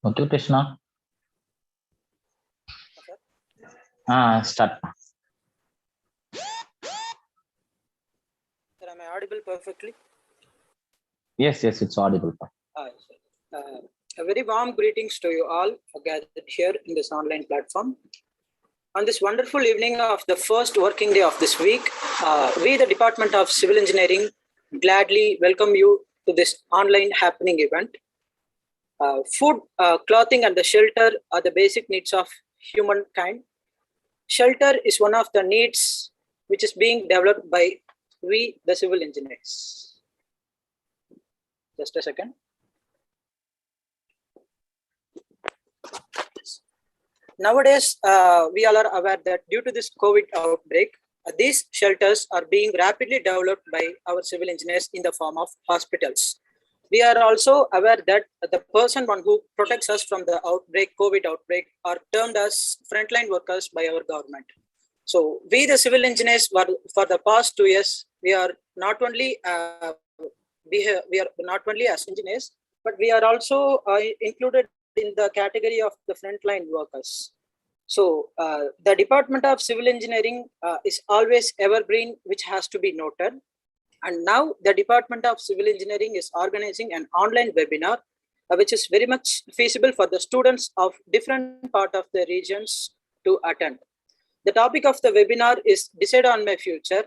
Okay, Krishna. Start. Sir, am I audible perfectly? Yes, it's audible. A very warm greetings to you all gathered here in this online platform. On this wonderful evening of the first working day of this week, we, the Department of Civil Engineering, gladly welcome you to this online happening event. Food, clothing, and the shelter are the basic needs of humankind. Shelter is one of the needs which is being developed by we, the civil engineers. Just a second. Nowadays, we all are aware that due to this COVID outbreak, these shelters are being rapidly developed by our civil engineers in the form of hospitals. We are also aware that the one who protects us from the outbreak, COVID outbreak, are termed as frontline workers by our government. So we, the civil engineers, for the past 2 years, we are not only as engineers, but we are also included in the category of the frontline workers. So the Department of Civil Engineering is always evergreen, which has to be noted. And now the Department of Civil Engineering is organizing an online webinar, which is very much feasible for the students of different part of the regions to attend. The topic of the webinar is Decide on My Future.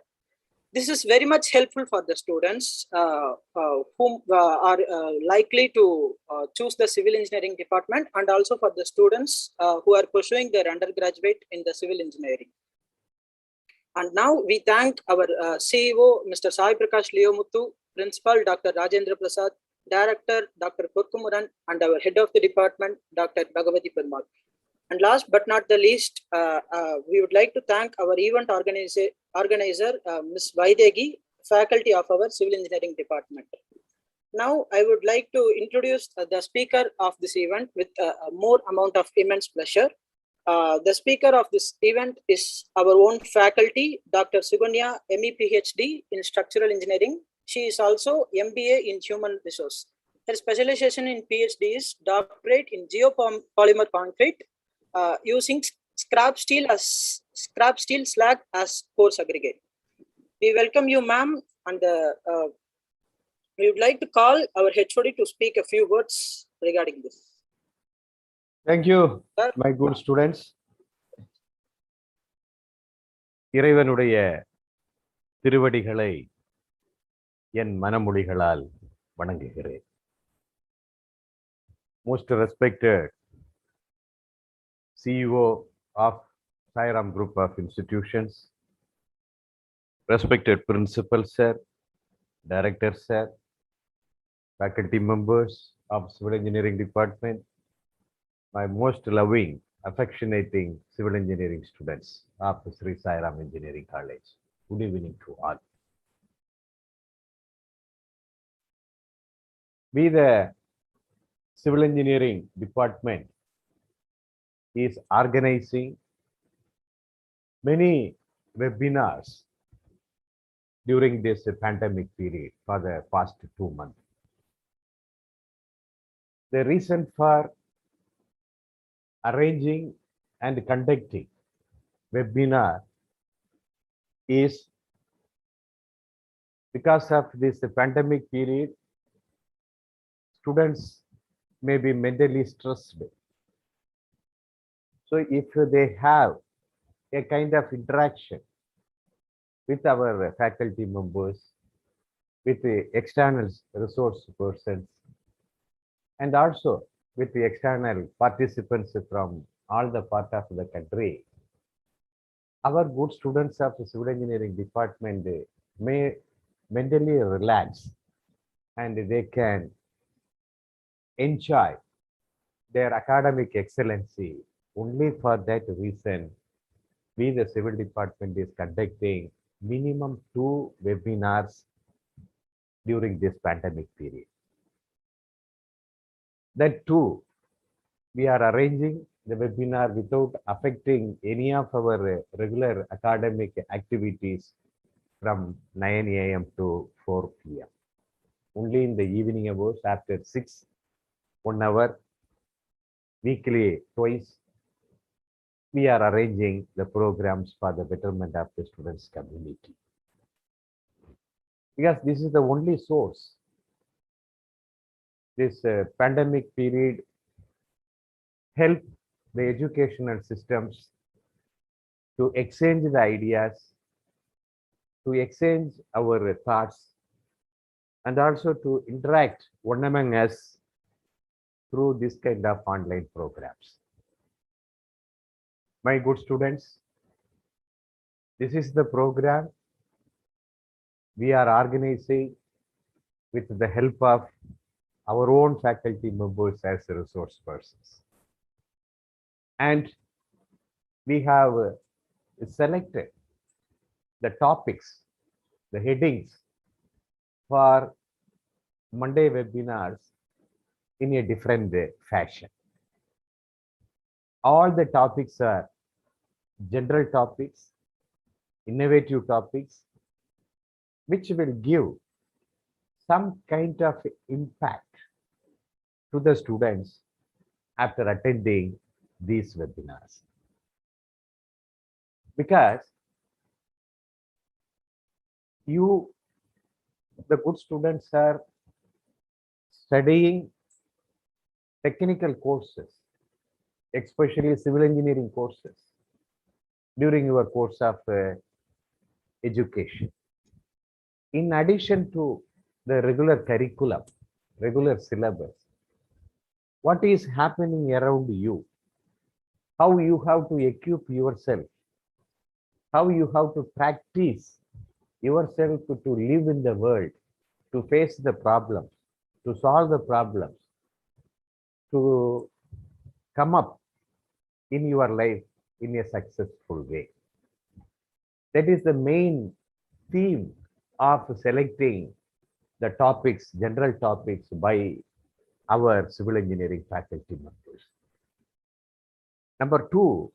This is very much helpful for the students whom are likely to choose the civil engineering department, and also for the students who are pursuing their undergraduate in the civil engineering. And now we thank our CEO, Mr. Sai Prakash Leomuthu, Principal Dr. Rajendra Prasad, Director Dr. Kurkumuran, and our Head of the Department, Dr. Bhagavati Permal. And last but not the least, we would like to thank our event organizer, Ms. Vaidegi, faculty of our Civil Engineering Department. Now, I would like to introduce the speaker of this event with a more amount of immense pleasure. The speaker of this event is our own faculty, Dr. Suganya, ME PhD in Structural Engineering. She is also MBA in Human Resource. Her specialization in PhD is Doctorate in Geopolymer Concrete, using scrap steel slag as course aggregate. We welcome you, ma'am, and we would like to call our HOD to speak a few words regarding this. Thank you, my good students. இறைவனுடைய திருவடிகளை என் மனமொழிகளால் வணங்குகிறேன். Most respected CEO of Sairam Group of Institutions, respected Principal Sir, Director Sir, faculty members of Civil Engineering Department, my most loving, affectionating civil engineering students of Sri Sairam Engineering College. Good evening to all. We, the Civil Engineering Department, is organizing many webinars during this pandemic period for the past 2 months. The reason for arranging and conducting webinar is because of this pandemic period, students may be mentally stressed. So if they have a kind of interaction with our faculty members, with the external resource persons, and also with the external participants from all the part of the country, our good students of the Civil Engineering Department may mentally relax and they can enjoy their academic excellency. Only for that reason, we, the Civil Department, is conducting minimum 2 webinars during this pandemic period. That too, we are arranging the webinar without affecting any of our regular academic activities from 9 a.m. to 4 p.m. Only in the evening hours after 6, 1 hour, weekly twice, we are arranging the programs for the betterment of the students' community. Because this is the only source. This pandemic period help the educational systems to exchange the ideas, to exchange our thoughts, and also to interact one among us through this kind of online programs. My good students, this is the program we are organizing with the help of our own faculty members as resource persons. And we have selected the topics, the headings for Monday webinars in a different fashion. All the topics are general topics, innovative topics, which will give some kind of impact to the students after attending these webinars. Because you, the good students, are studying technical courses, especially civil engineering courses, during your course of education. In addition to the regular curriculum, regular syllabus, what is happening around you, how you have to equip yourself, how you have to practice yourself to live in the world, to face the problems, to solve the problems, to come up in your life in a successful way. That is the main theme of selecting the topics, general topics, by our civil engineering faculty members. Number two,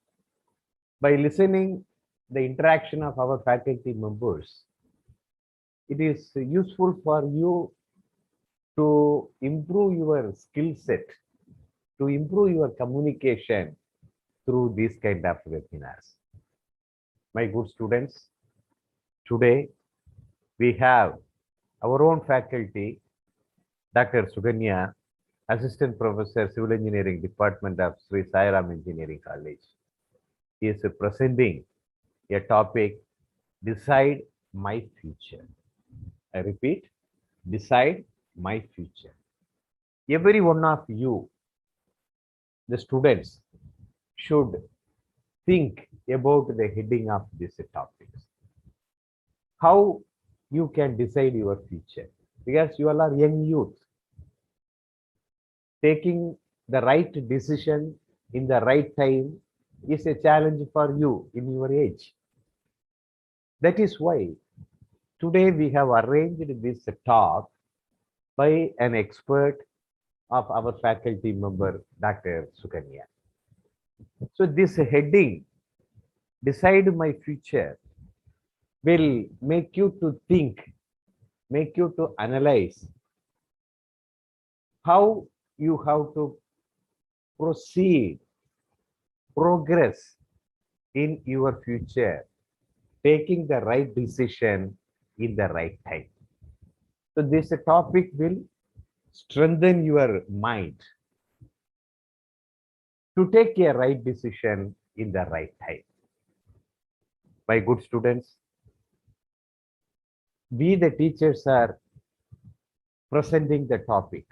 by listening the interaction of our faculty members, it is useful for you to improve your skill set, to improve your communication through these kind of webinars. My good students, today we have our own faculty, Dr. Suganya, Assistant Professor, Civil Engineering Department of Sri Sai Ram Engineering College. He is presenting a topic, Decide My Future. I repeat, Decide My Future. Every one of you, the students, should think about the heading of this topic. How you can decide your future, because you all are young youth. Taking the right decision in the right time is a challenge for you in your age. That is why today we have arranged this talk by an expert of our faculty member, Dr. Sukanya. So this heading, Decide My Future, will make you to think, make you to analyze how you have to proceed, progress in your future, taking the right decision in the right time. So this topic will strengthen your mind to take a right decision in the right time. My good students, we the teachers are presenting the topic.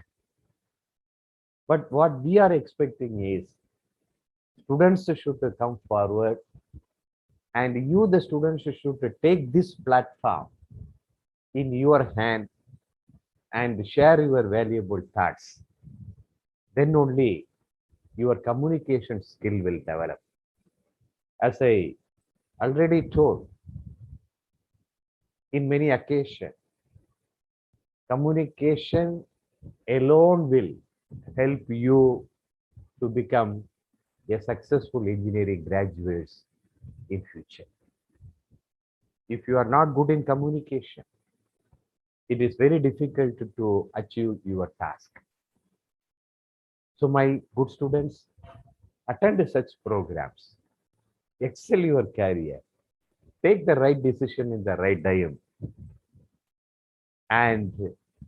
But what we are expecting is students should come forward, and you, the students, should take this platform in your hand and share your valuable thoughts. Then only your communication skill will develop. As I already told in many occasions, communication alone will help you to become a successful engineering graduates in future. If you are not good in communication, it is very difficult to achieve your task. So my good students, attend such programs, excel your career, take the right decision in the right time, and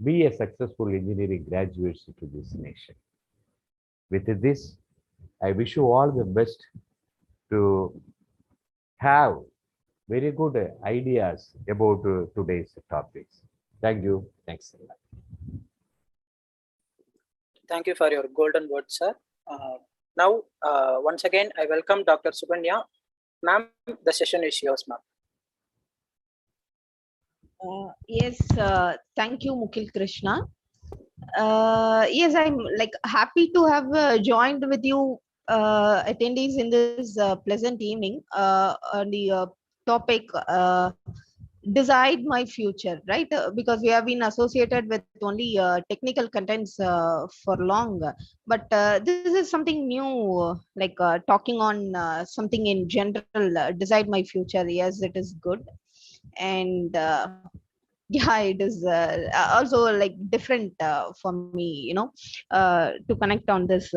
be a successful engineering graduates to this nation. With this, I wish you all the best to have very good ideas about today's topics. Thank you. Thanks a lot. Thank you for your golden words, sir. Now, once again, I welcome Dr. Subhanya. Ma'am, the session is yours, ma'am. Yes, thank you, Mukil Krishna. Yes, I'm like happy to have joined with you attendees in this pleasant evening on the topic decide my future, right? Because we have been associated with only technical contents for long, but this is something new, like talking on something in general, decide my future. Yes, it is good. And yeah, it is also like different for me, to connect on this.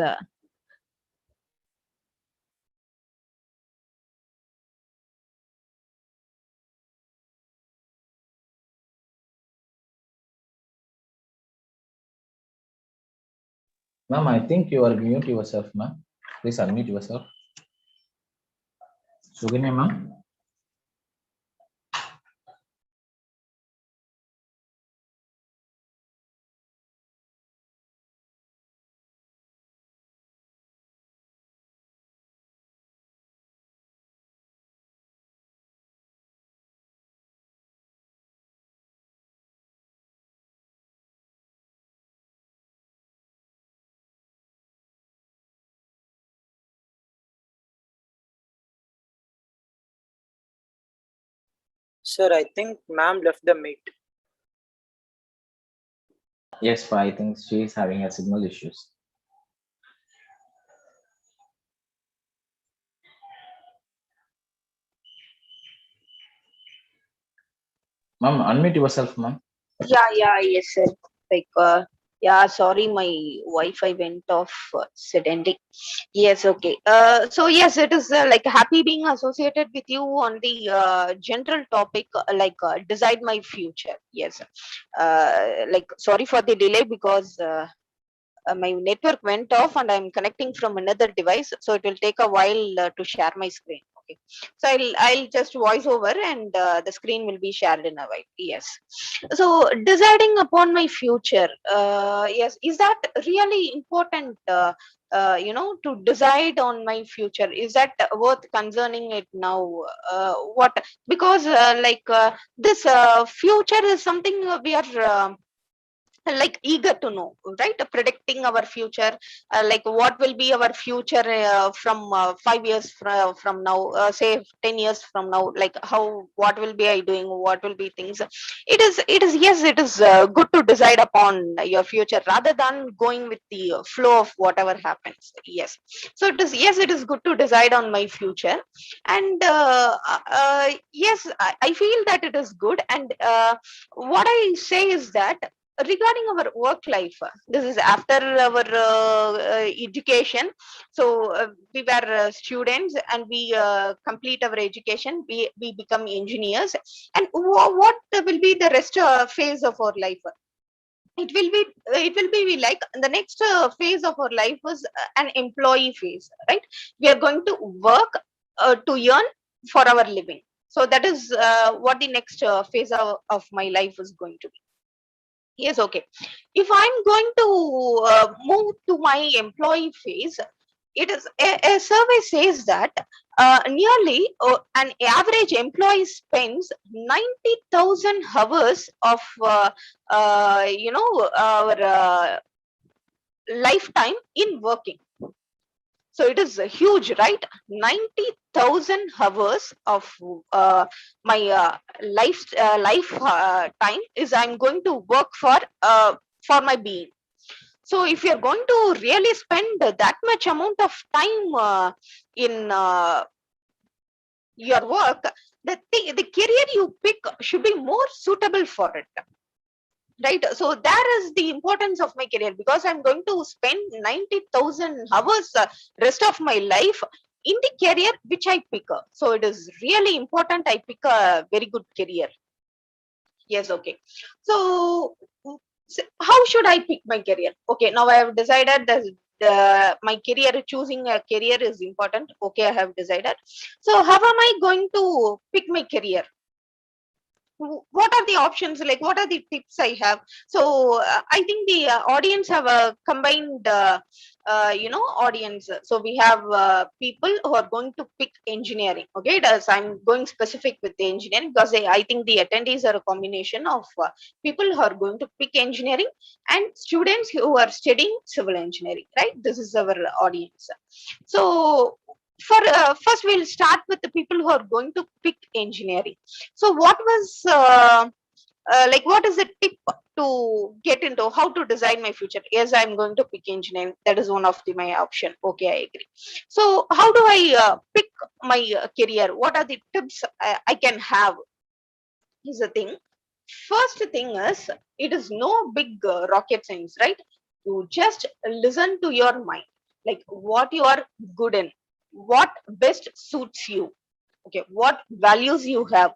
Ma'am, I think you are mute yourself, ma'am. Please unmute yourself. Suganya, ma'am. Sir, I think ma'am left the meet. Yes, I think she is having a signal issues. Ma'am, unmute yourself, ma'am. Yeah, yes, sir. Like, yeah, sorry, my Wi-Fi went off suddenly. Yes, okay. So yes, it is like happy being associated with you on the general topic, like decide my future. Yes. Like, sorry for the delay because my network went off and I'm connecting from another device, so it will take a while to share my screen. Okay, so I'll just voice over and the screen will be shared in a while. Yes. So deciding upon my future, yes, is that really important? To decide on my future, is that worth concerning it now? What, because this future is something we are like eager to know, right? Predicting our future, like what will be our future from 5 years from now, say 10 years from now, like how, what will be I doing, what will be things. It is yes, it is good to decide upon your future rather than going with the flow of whatever happens. Yes, so it is, yes, it is good to decide on my future. And yes, I feel that it is good. And what I say is that regarding our work life, this is after our education. So we were students and we complete our education, we become engineers. And what will be the rest phase of our life? It will be like the next phase of our life was an employee phase, right? We are going to work to earn for our living. So that is what the next phase of my life is going to be. Yes, okay. If I'm going to move to my employee phase, it is a survey says that nearly an average employee spends 90,000 hours of our lifetime in working. So it is huge, right? 90,000 hours of my life time is I'm going to work for my being. So if you're going to really spend that much amount of time in your work, the career you pick should be more suitable for it. right? So there is the importance of my career, because I'm going to spend 90,000 hours rest of my life in the career which I pick. So it is really important I pick a very good career. Yes, okay. So, how should I pick my career? Okay, now I have decided that my career, choosing a career is important. Okay, I have decided. So how am I going to pick my career? What are the options, like what are the tips I have? So I think the audience have a combined audience. So we have people who are going to pick engineering. Okay, I'm going specific with the engineering because I think the attendees are a combination of people who are going to pick engineering and students who are studying civil engineering, right? This is our audience. So for first we'll start with the people who are going to pick engineering. So what was like what is the tip to get into how to design my future? Yes, I'm going to pick engineering. That is one of my option. Okay, I agree. So how do I pick my career? What are the tips I can have? Is the thing. First thing is, it is no big rocket science, right? You just listen to your mind, like what you are good in, what best suits you, okay, what values you have,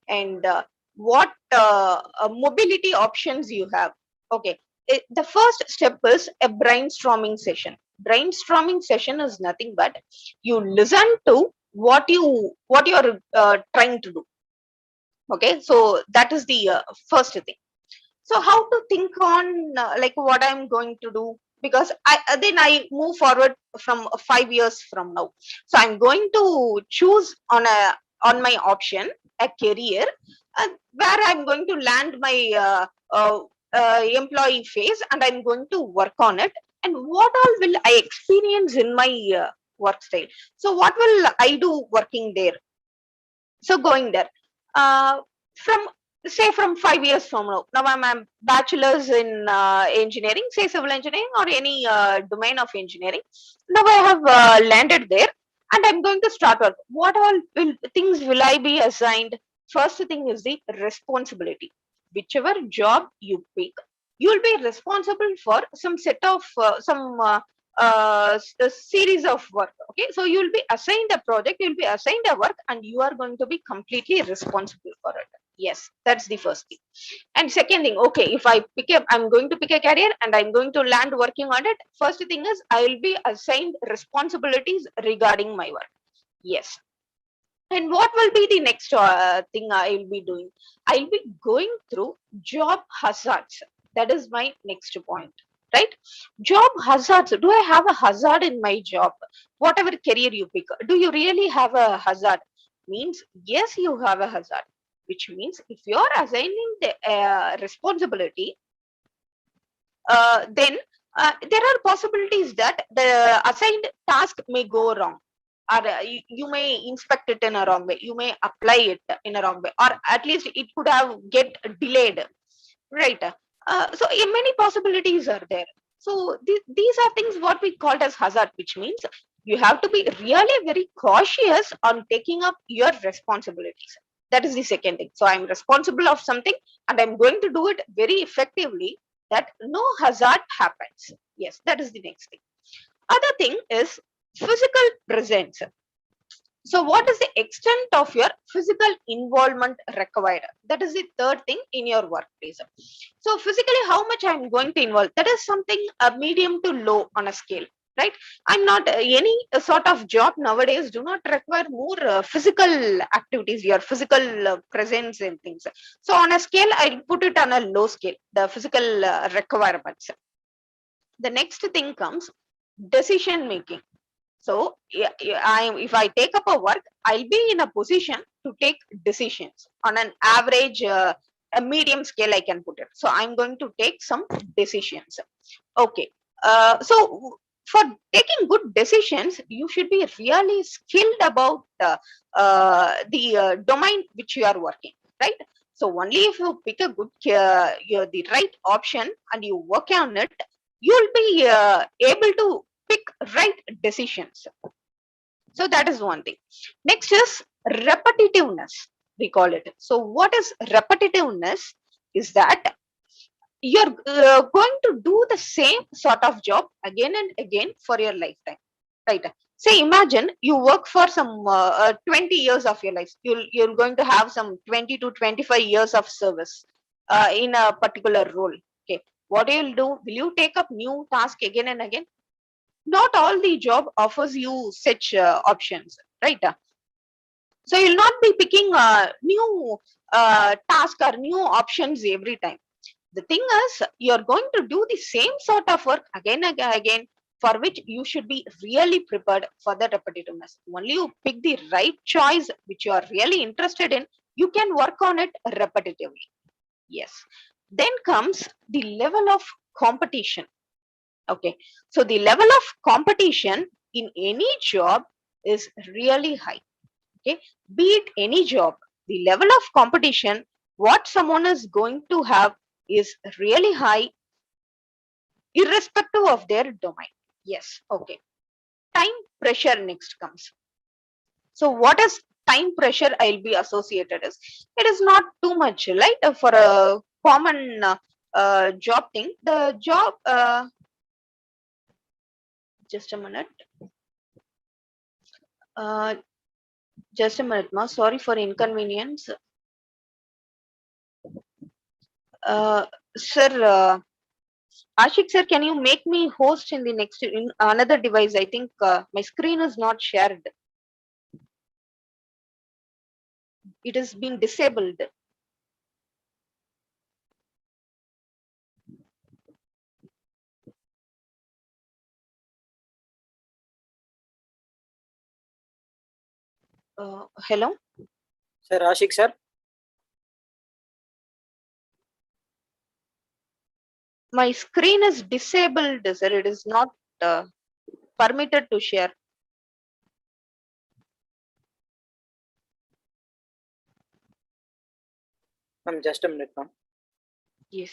and what mobility options you have. Okay, the first step is a brainstorming session. Brainstorming session is nothing but you listen to what you are trying to do. Okay, so that is the first thing. So how to think on like what I'm going to do, because then I move forward from 5 years from now. So I'm going to choose on my option a career where I'm going to land my employee phase, and I'm going to work on it, and what all will I experience in my work style. So what will I do working there? So going there, from say from 5 years from now, I'm a bachelor's in engineering, say civil engineering or any domain of engineering. Now I have landed there, and I'm going to start work. What all things will I be assigned? First thing is the responsibility. Whichever job you pick, you will be responsible for some set of a series of work. Okay, so you will be assigned a project, you will be assigned a work, and you are going to be completely responsible for it. Yes, that's the first thing. And second thing, okay, if I'm going to pick a career and I'm going to land working on it. First thing is I will be assigned responsibilities regarding my work. Yes. And what will be the next thing I will be doing? I'll be going through job hazards. That is my next point, right? Job hazards. Do I have a hazard in my job? Whatever career you pick, do you really have a hazard? Means yes, you have a hazard, which means if you're assigning the responsibility, then there are possibilities that the assigned task may go wrong, or you may inspect it in a wrong way, you may apply it in a wrong way, or at least it could have get delayed, right? So many possibilities are there. So these are things what we call as hazard, which means you have to be really very cautious on taking up your responsibilities. That is the second thing. So I'm responsible of something, and I'm going to do it very effectively, that no hazard happens. Yes, that is the next thing. Other thing is physical presence. So what is the extent of your physical involvement required? That is the third thing in your workplace. So physically, how much I'm going to involve? That is something medium to low on a scale, right? I'm not any sort of job nowadays do not require more physical activities, your physical presence and things. So on a scale, I'll put it on a low scale, the physical requirements. The next thing comes decision making. So if I take up a work, I'll be in a position to take decisions on an average, a medium scale, I can put it. So I'm going to take some decisions. Okay. So for taking good decisions, you should be really skilled about the domain which you are working, right? So only if you pick a good, the right option and you work on it, you'll be able to pick right decisions. So that is one thing. Next is repetitiveness, we call it. So what is repetitiveness? Is that you're going to do the same sort of job again and again for your lifetime, right? Say imagine you work for some 20 years of your life. You're going to have some 20 to 25 years of service in a particular role. Okay, what you'll do, will you take up new task again and again? Not all the job offers you such options, right? So you'll not be picking new task or new options every time. The thing is, you're going to do the same sort of work again and again, for which you should be really prepared for the repetitiveness. Only you pick the right choice which you are really interested in, you can work on it repetitively. Yes. Then comes the level of competition. Okay. So the level of competition in any job is really high. Okay. Be it any job, the level of competition, what someone is going to have is really high, irrespective of their domain. Yes. Okay. Time pressure next comes. So what is time pressure I'll be associated is? It is not too much, right? For a common job thing, the job, just a minute. Just a minute, ma. Sorry for inconvenience. Sir, Ashik sir, can you make me host in the next, in another device? I think my screen is not shared. It has been disabled. Hello? Sir, Ashik sir. My screen is disabled, sir. It is not permitted to share. Ma'am, just a minute, ma'am. Yes.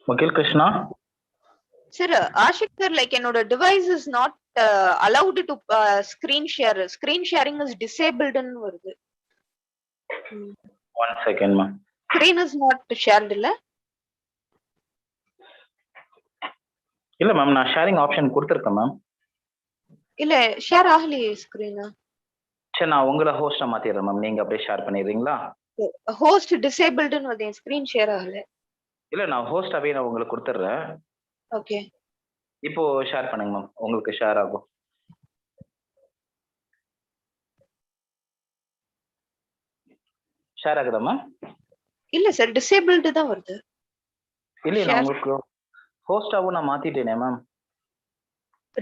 Vakil Krishna. Sir, Ashik sir, like another device is not allowed to screen share. Screen sharing is disabled in வருது. 1 second, ma'am. Screen is not shared, இல்ல? இல்ல ma'am, நான் sharing option கொடுத்துருக்கேன் ma'am. இல்ல share ஆகலையே screen. சரி, நான் உங்களை ஹோஸ்டா மாத்திடுறேன் மேம். நீங்க அப்படியே ஷேர் பண்ணிடுறீங்களா? ஹோஸ்ட் டிசேபிள்டுன்னு வருது, ஸ்கிரீன் ஷேர் ஆகல. இல்ல, நான் ஹோஸ்டாவே நான் உங்களுக்கு கொடுத்துட்றேன். ஓகே. இப்போ ஷேர் பண்ணுங்க மேம், உங்களுக்கு ஷேர் ஆகும். ஷேர் ஆகுதா மேம்? இல்ல சார், டிசேபிள்டு தான் வருது. இல்ல, நான் உங்களுக்கு ஹோஸ்டாவும் நான் மாத்திட்டேனே மேம்.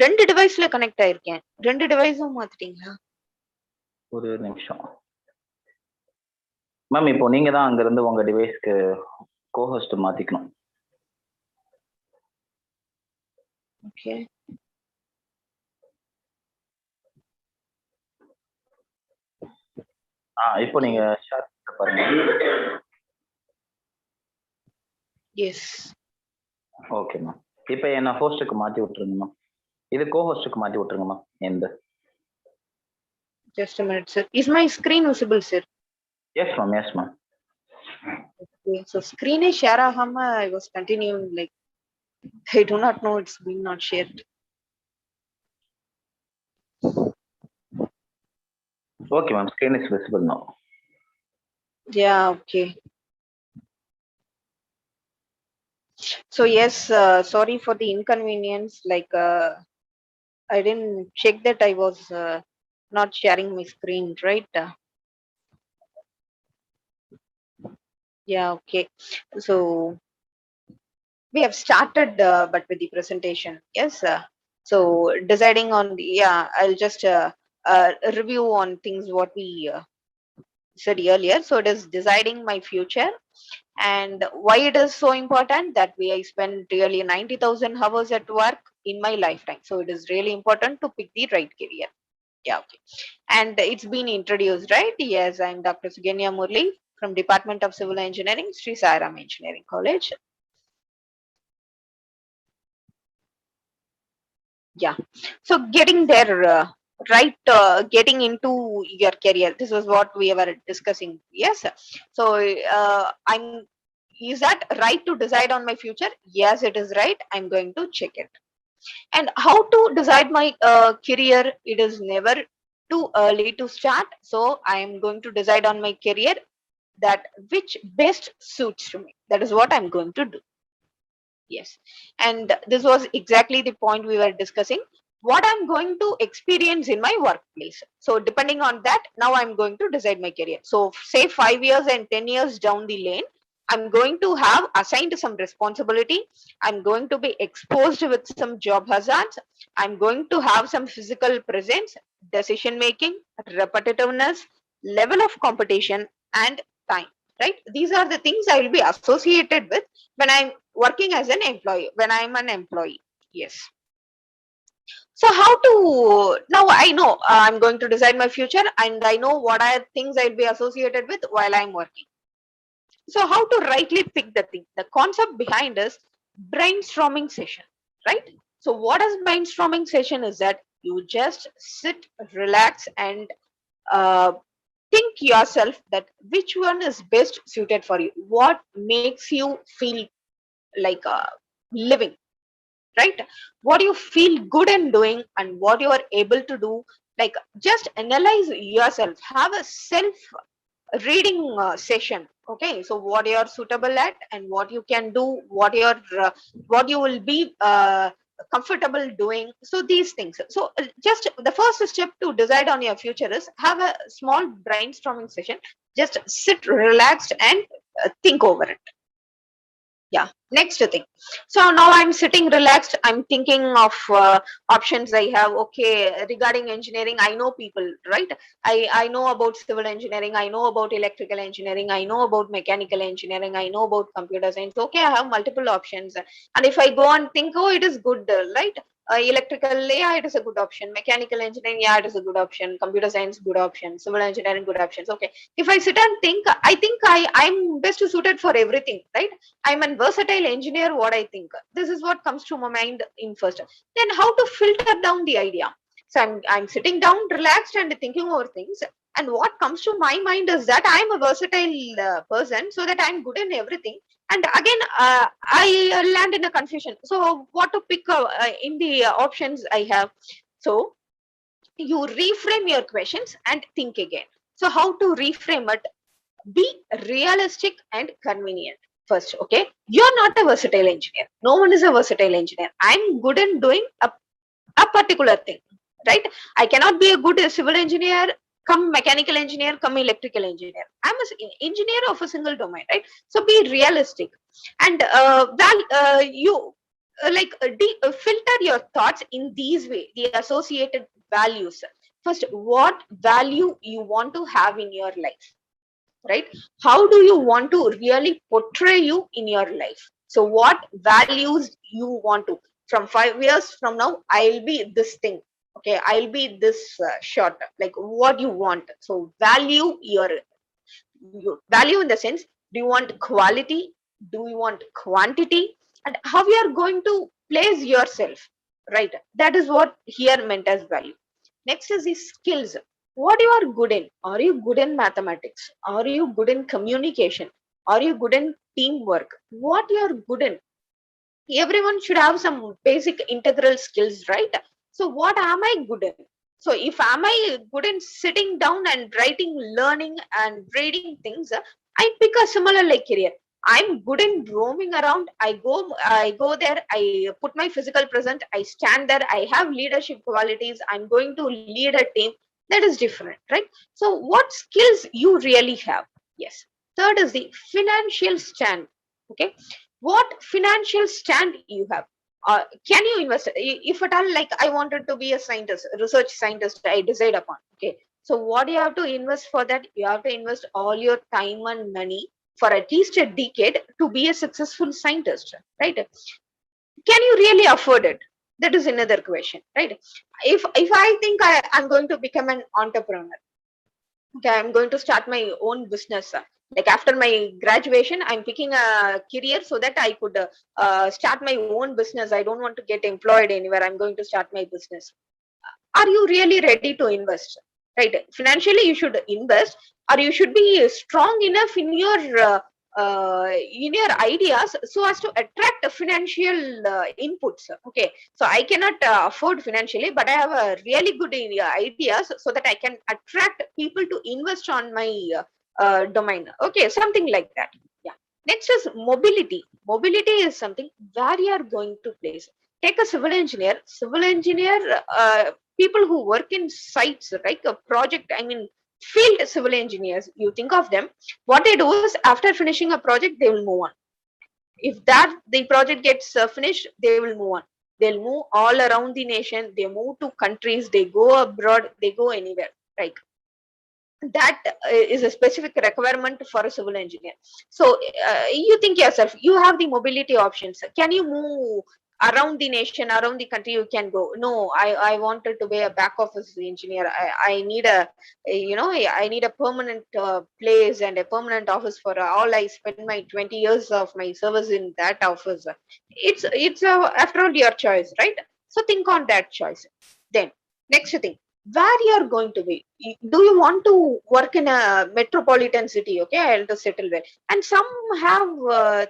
ரெண்டு டிவைஸ்ல கனெக்ட் ஆயிருக்கேன். ரெண்டு டிவைஸும் மாத்திட்டீங்களா? ஒரு நிமிஷம் மேம். இப்போ நீங்க தான் அங்க இருந்து உங்க டிவைஸ்க்கு கோஹோஸ்ட் மாத்திக்கணும். ஓகே. இப்போ நீங்க ஷேர் பாருங்க. எஸ். Okay ma'am. இப்போ என்ன ஹோஸ்டுக்கு மாத்தி விட்டுருங்க மேம். இது கோஹோஸ்டுக்கு மாத்தி விட்டுருங்க மேம். எந்த just a minute sir, is my screen visible sir? Yes ma'am, yes ma'am. Okay, so screen is share ஆகாம I was continuing, like I do not know, it's been not shared. Okay ma'am, screen is visible now. Yeah, okay. So yes, sorry for the inconvenience, like I didn't check that I was not sharing my screen, right? Yeah, okay. So we have started, but with the presentation, yes. So deciding on the, yeah, I'll just review on things what we said earlier. So it is deciding my future, and why it is so important that I spend really 90,000 hours at work in my lifetime. So it is really important to pick the right career. Yeah, okay. And it's been introduced, right? Yes, I'm Dr. Sugenya Murli from Department of Civil Engineering, Sri Sairam Engineering College. Yeah. So getting there, right, getting into your career. This is what we were discussing. Yes. So is that right to decide on my future? Yes, it is right. I'm going to check it. And how to decide my career? It is never too early to start. So I am going to decide on my career that which best suits to me. That is what I'm going to do. Yes. And this was exactly the point we were discussing. What I'm going to experience in my workplace. So depending on that, now I'm going to decide my career. So say 5 years and 10 years down the lane, I'm going to have assigned some responsibility. I'm going to be exposed with some job hazards. I'm going to have some physical presence, decision making, repetitiveness, level of competition, and time. Right? These are the things I will be associated with when I'm working as an employee, when I'm an employee. Yes. So how to, now I know I'm going to decide my future and I know what are things I'll be associated with while I'm working. So how to rightly pick the thing? The concept behind is brainstorming session, right? So what is brainstorming session is that you just sit, relax, and uh, think yourself that which one is best suited for you. What makes you feel like living, right? What you feel good in doing and what you are able to do. Like just analyze yourself. Have a self reading session. Okay, so what you are suitable at and what you can do, what you will be comfortable doing. So these things. So just the first step to decide on your future is have a small brainstorming session. Just sit relaxed and think over it. Yeah, next thing. So now I'm sitting relaxed, I'm thinking of options I have. Okay, regarding engineering, I know people, right? I know about civil engineering, I know about electrical engineering, I know about mechanical engineering, I know about computer science. Okay, I have multiple options, and if I go and think, oh, it is good, right? Electrical, yeah, it is a good option. Mechanical engineering, yeah, it is a good option. Computer science, good option. Civil engineering, good options. Okay, if I sit and think, I think I'm best suited for everything, right? I'm a versatile engineer, what I think. This is what comes to my mind in first. Then how to filter down the idea. So I'm sitting down, relaxed and thinking over things. And what comes to my mind is that I'm a versatile person, so that I'm good in everything. And again, I land in a confusion. So what to pick in the options I have. So you reframe your questions and think again. So how to reframe it? Be realistic and convenient first. Okay, you're not a versatile engineer. No one is a versatile engineer. I'm good in doing a particular thing, right? I cannot be a good civil engineer come mechanical engineer come electrical engineer. I'm an engineer of a single domain, right? So be realistic and you filter your thoughts in these way, the associated values. First, what value you want to have in your life, right? How do you want to really portray you in your life? So what values you want to, from 5 years from now, I'll be this thing. Okay, I'll be this short, like what you want. So value your value in the sense, do you want quality, do you want quantity, and how you are going to place yourself, right? That is what here meant as value. Next is the skills. What you are good in. Are you good in mathematics? Are you good in communication? Are you good in teamwork? What you are good in. Everyone should have some basic integral skills, right? So what am I good in? So if am I good in sitting down and writing, learning and reading things, I pick a similar like career. I'm good in roaming around. I go there, I put my physical present, I stand there, I have leadership qualities, I'm going to lead a team. That is different, right? So what skills you really have? Yes. Third is the financial stand. Okay, what financial stand you have. Can you invest? If at all, like I wanted to be a scientist, a research scientist, I decide upon. Okay, so what you have to invest for that? You have to invest all your time and money for at least a decade to be a successful scientist, right? Can you really afford it? That is another question, right? If I think I'm going to become an entrepreneur, okay, I'm going to start my own business. Like after my graduation, I'm picking a career so that I could start my own business. I don't want to get employed anywhere. I'm going to start my business. Are you really ready to invest? Right? Financially, you should invest, or you should be strong enough in your ideas so as to attract financial inputs. Okay, so I cannot afford financially, but I have a really good ideas so that I can attract people to invest on my domain. Okay, something like that. Yeah. Next is mobility. Mobility is something where you are going to place. Take a civil engineer. Civil engineer, people who work in sites, right? A project, I mean, field civil engineers. You think of them. What they do is after finishing a project, they will move on. If that the project gets finished, they will move on. They'll move all around the nation. They move to countries. They go abroad. They go anywhere. Right? That is a specific requirement for a civil engineer. So you think yourself, you have the mobility options. Can you move around the nation, around the country? You can go. No, I wanted to be a back office engineer. I need I need a permanent place and a permanent office for all. I spend my 20 years of my service in that office. It's after all your choice, right? So think on that choice. Then next thing, where you are going to be. Do you want to work in a metropolitan city? Okay, I'll to settle there. And some have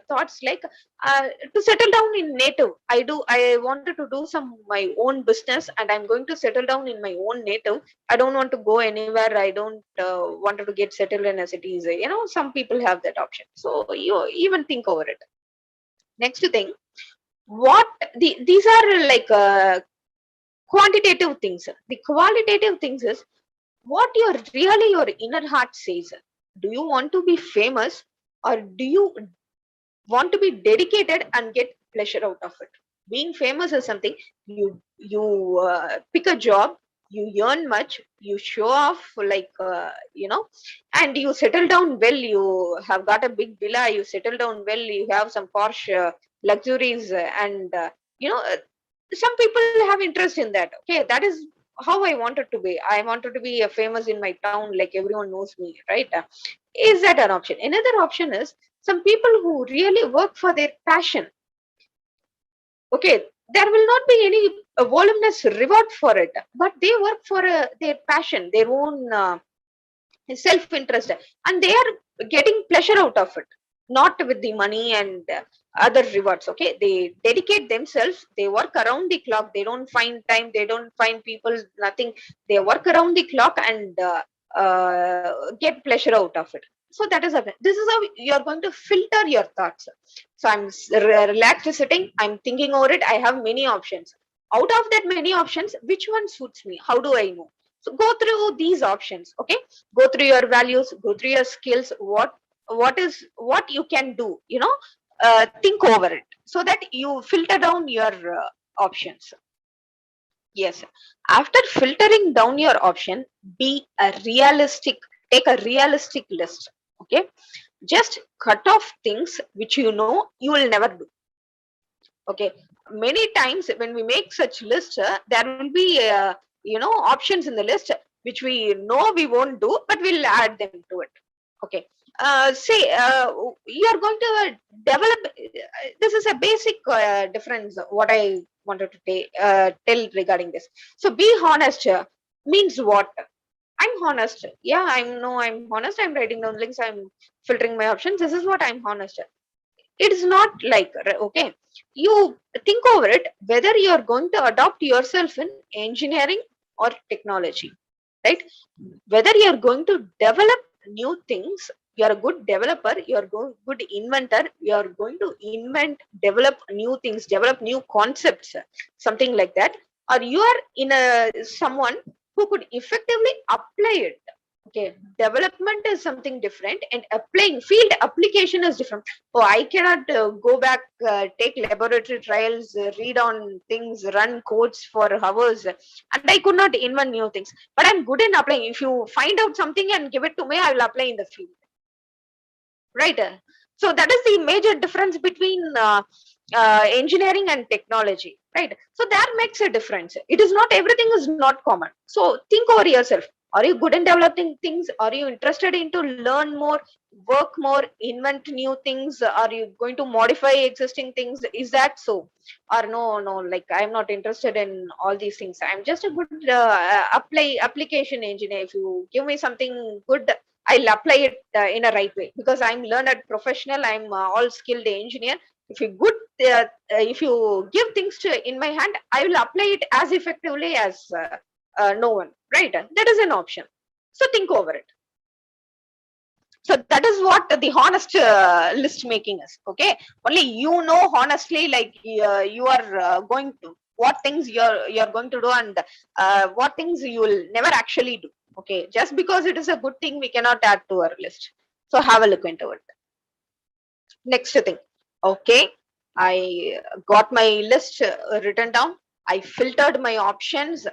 thoughts like to settle down in native. I wanted to do some my own business, and I'm going to settle down in my own native. I don't want to go anywhere. I don't wanted to get settled in a city. Some people have that option. So you even think over it. Next thing, what these are like quantitative things. The qualitative things is what your inner heart says. Do you want to be famous, or do you want to be dedicated and get pleasure out of it? Being famous is something you pick a job, you earn much, you show off like and you settle down well. You have got a big villa, you settle down well, you have some posh luxuries, and some people have interest in that. Okay, that is how I wanted to be. I wanted to be famous in my town, like everyone knows me, right? Is that an option? Another option is some people who really work for their passion. Okay, there will not be any voluminous reward for it, but they work for their passion, their own self-interest, and they are getting pleasure out of it, not with the money and other rewards. Okay, they dedicate themselves, they work around the clock, they don't find time, they don't find people, nothing. They work around the clock and get pleasure out of it. So that is this is how you're going to filter your thoughts. So I'm relaxed sitting, I'm thinking over it, I have many options. Out of that many options, which one suits me? How do I know? So go through these options. Okay, go through your values, go through your skills, what you can do, think over it so that you filter down your options. Yes, after filtering down your option, be a realistic, take a realistic list. Okay, just cut off things which you will never do. Okay, many times when we make such lists, there will be options in the list which we know we won't do, but we'll add them to it. Okay, say you are going to develop. This is a basic difference. What I wanted to tell regarding this. So be honest means what? I'm honest. Yeah, I'm honest. I'm writing down links. I'm filtering my options. This is what I'm honest. It is not like, okay, you think over it whether you're going to adopt yourself in engineering or technology, right? Whether you're going to develop new things, you're a good developer, you're good inventor, you're going to develop new things, develop new concepts, something like that, or you are in a someone who could effectively apply it. Okay, development is something different, and applying field application is different. Oh, I cannot go back, take laboratory trials, read on things, run codes for hours, and I could not invent new things. But I'm good in applying. If you find out something and give it to me, I will apply in the field. Right? So that is the major difference between engineering and technology. Right? So that makes a difference. It is not everything is not common. So think over yourself. Are you good in developing things? Are you interested in to learn more, work more, invent new things? Are you going to modify existing things? Is that so? Or no, like I'm not interested in all these things. I'm just a good application engineer. If you give me something good, I'll apply it in a right way, because I'm learned professional. I'm all skilled engineer. If you good, if you give things to in my hand, I will apply it as effectively as no one. Right? That is an option. So think over it. So that is what the honest list making is. Okay, only you know honestly, like you are going to what things you're going to do, and what things you will never actually do. Okay, just because it is a good thing, we cannot add to our list. So have a look into it. Next thing. Okay, I got my list written down. I filtered my options.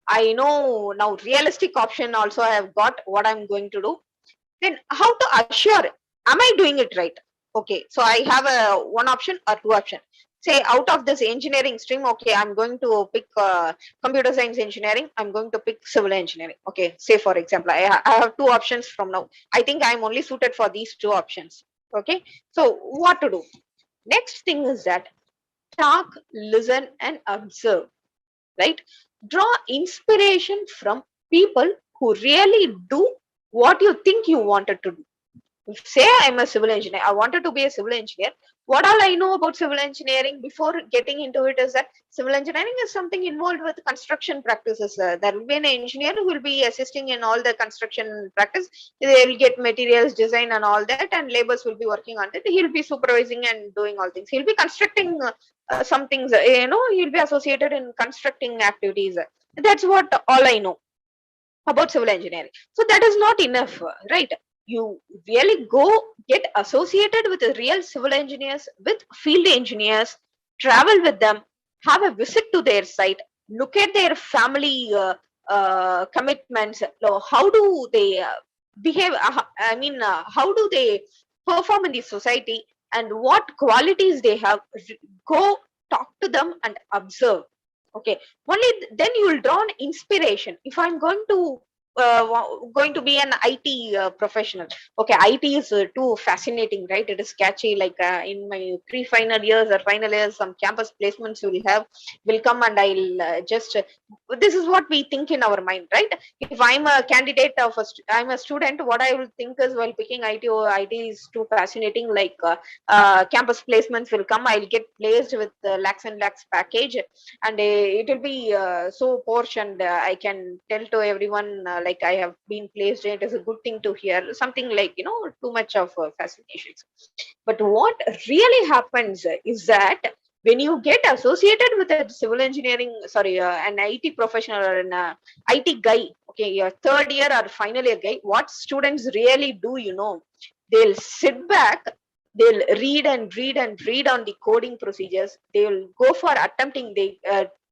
I know now realistic option also I have got what I'm going to do. Then how to assure, am I doing it right? Okay, so I have a one option or two option. Say out of this engineering stream, okay, I'm going to pick computer science engineering, I'm going to pick civil engineering. Okay, say for example, I have two options from now. I think I'm only suited for these two options. Okay, so what to do? Next thing is that talk, listen, and observe. Right? Draw inspiration from people who really do what you think you wanted to do. Say I'm a civil engineer, I wanted to be a civil engineer. What all I know about civil engineering before getting into it is that civil engineering is something involved with construction practices. There will be an engineer who will be assisting in all the construction practice. They will get materials, design, and all that, and laborers will be working on it. He'll be supervising and doing all things. He'll be constructing some things. He'll be associated in constructing activities. That's what all I know about civil engineering. So that is not enough, right? You really go get associated with the real civil engineers, with field engineers, travel with them, have a visit to their site, look at their family commitments. How do they behave? How do they perform in the society, and what qualities they have? Go talk to them and observe. Okay, only then you will draw an inspiration. If I'm going to be an IT professional. Okay, IT is too fascinating, right? It is catchy. Like in my pre-final years or final years, some campus placements will come, and I'll just. This is what we think in our mind, right? If I'm a candidate of I'm a student, what I will think is while picking IT, IT is too fascinating. Like campus placements will come, I'll get placed with lakhs and lakhs package, and it will be so portioned. I can tell to everyone like I have been placed. It is a good thing to hear. Something like too much of fascinations. But what really happens is that when you get associated with a civil engineering, sorry, an IT professional or an IT guy, okay, your third year or final year guy, what students really do, they'll sit back, they'll read and read and read on the coding procedures. They will go for attempting, they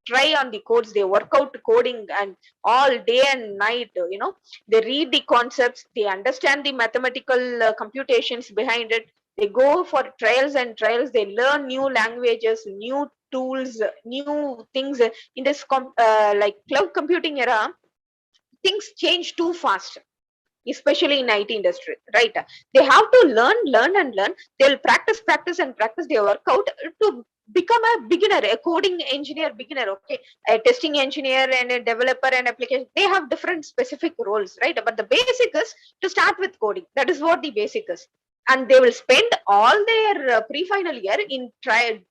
try on the codes, they work out coding and all day and night, they read the concepts, they understand the mathematical computations behind it. They go for trials and trials, they learn new languages, new tools, new things. In this like cloud computing era, things change too fast, especially in IT industry, right? They have to learn and learn. They'll practice and practice. They work out to become a beginner, a coding engineer beginner. Okay, a testing engineer and a developer and application, they have different specific roles, right? But the basic is to start with coding. That is what the basic is. And they will spend all their pre-final year in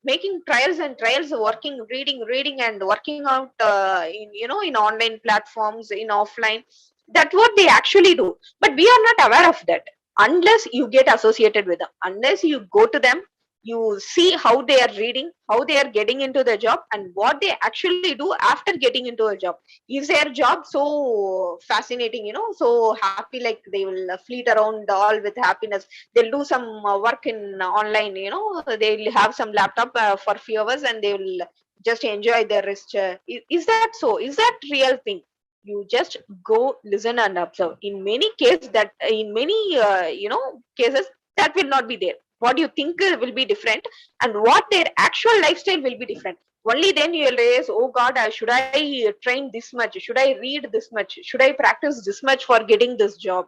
making trials and trials, working, reading and working out in online platforms, in offline. That's what they actually do. But we are not aware of that unless you get associated with them, unless you go to them, you see how they are reading, how they are getting into the job, and what they actually do after getting into a job. Is their job so fascinating, so happy, like they will fleet around all with happiness. They'll do some work in online, they'll have some laptop for few hours, and they will just enjoy their rest. Is that so? Is that real thing? You just go listen and observe. In many cases, cases, that will not be there. What you think will be different, and what their actual lifestyle will be different. Only then you will realize, oh God, should I train this much? Should I read this much? Should I practice this much for getting this job?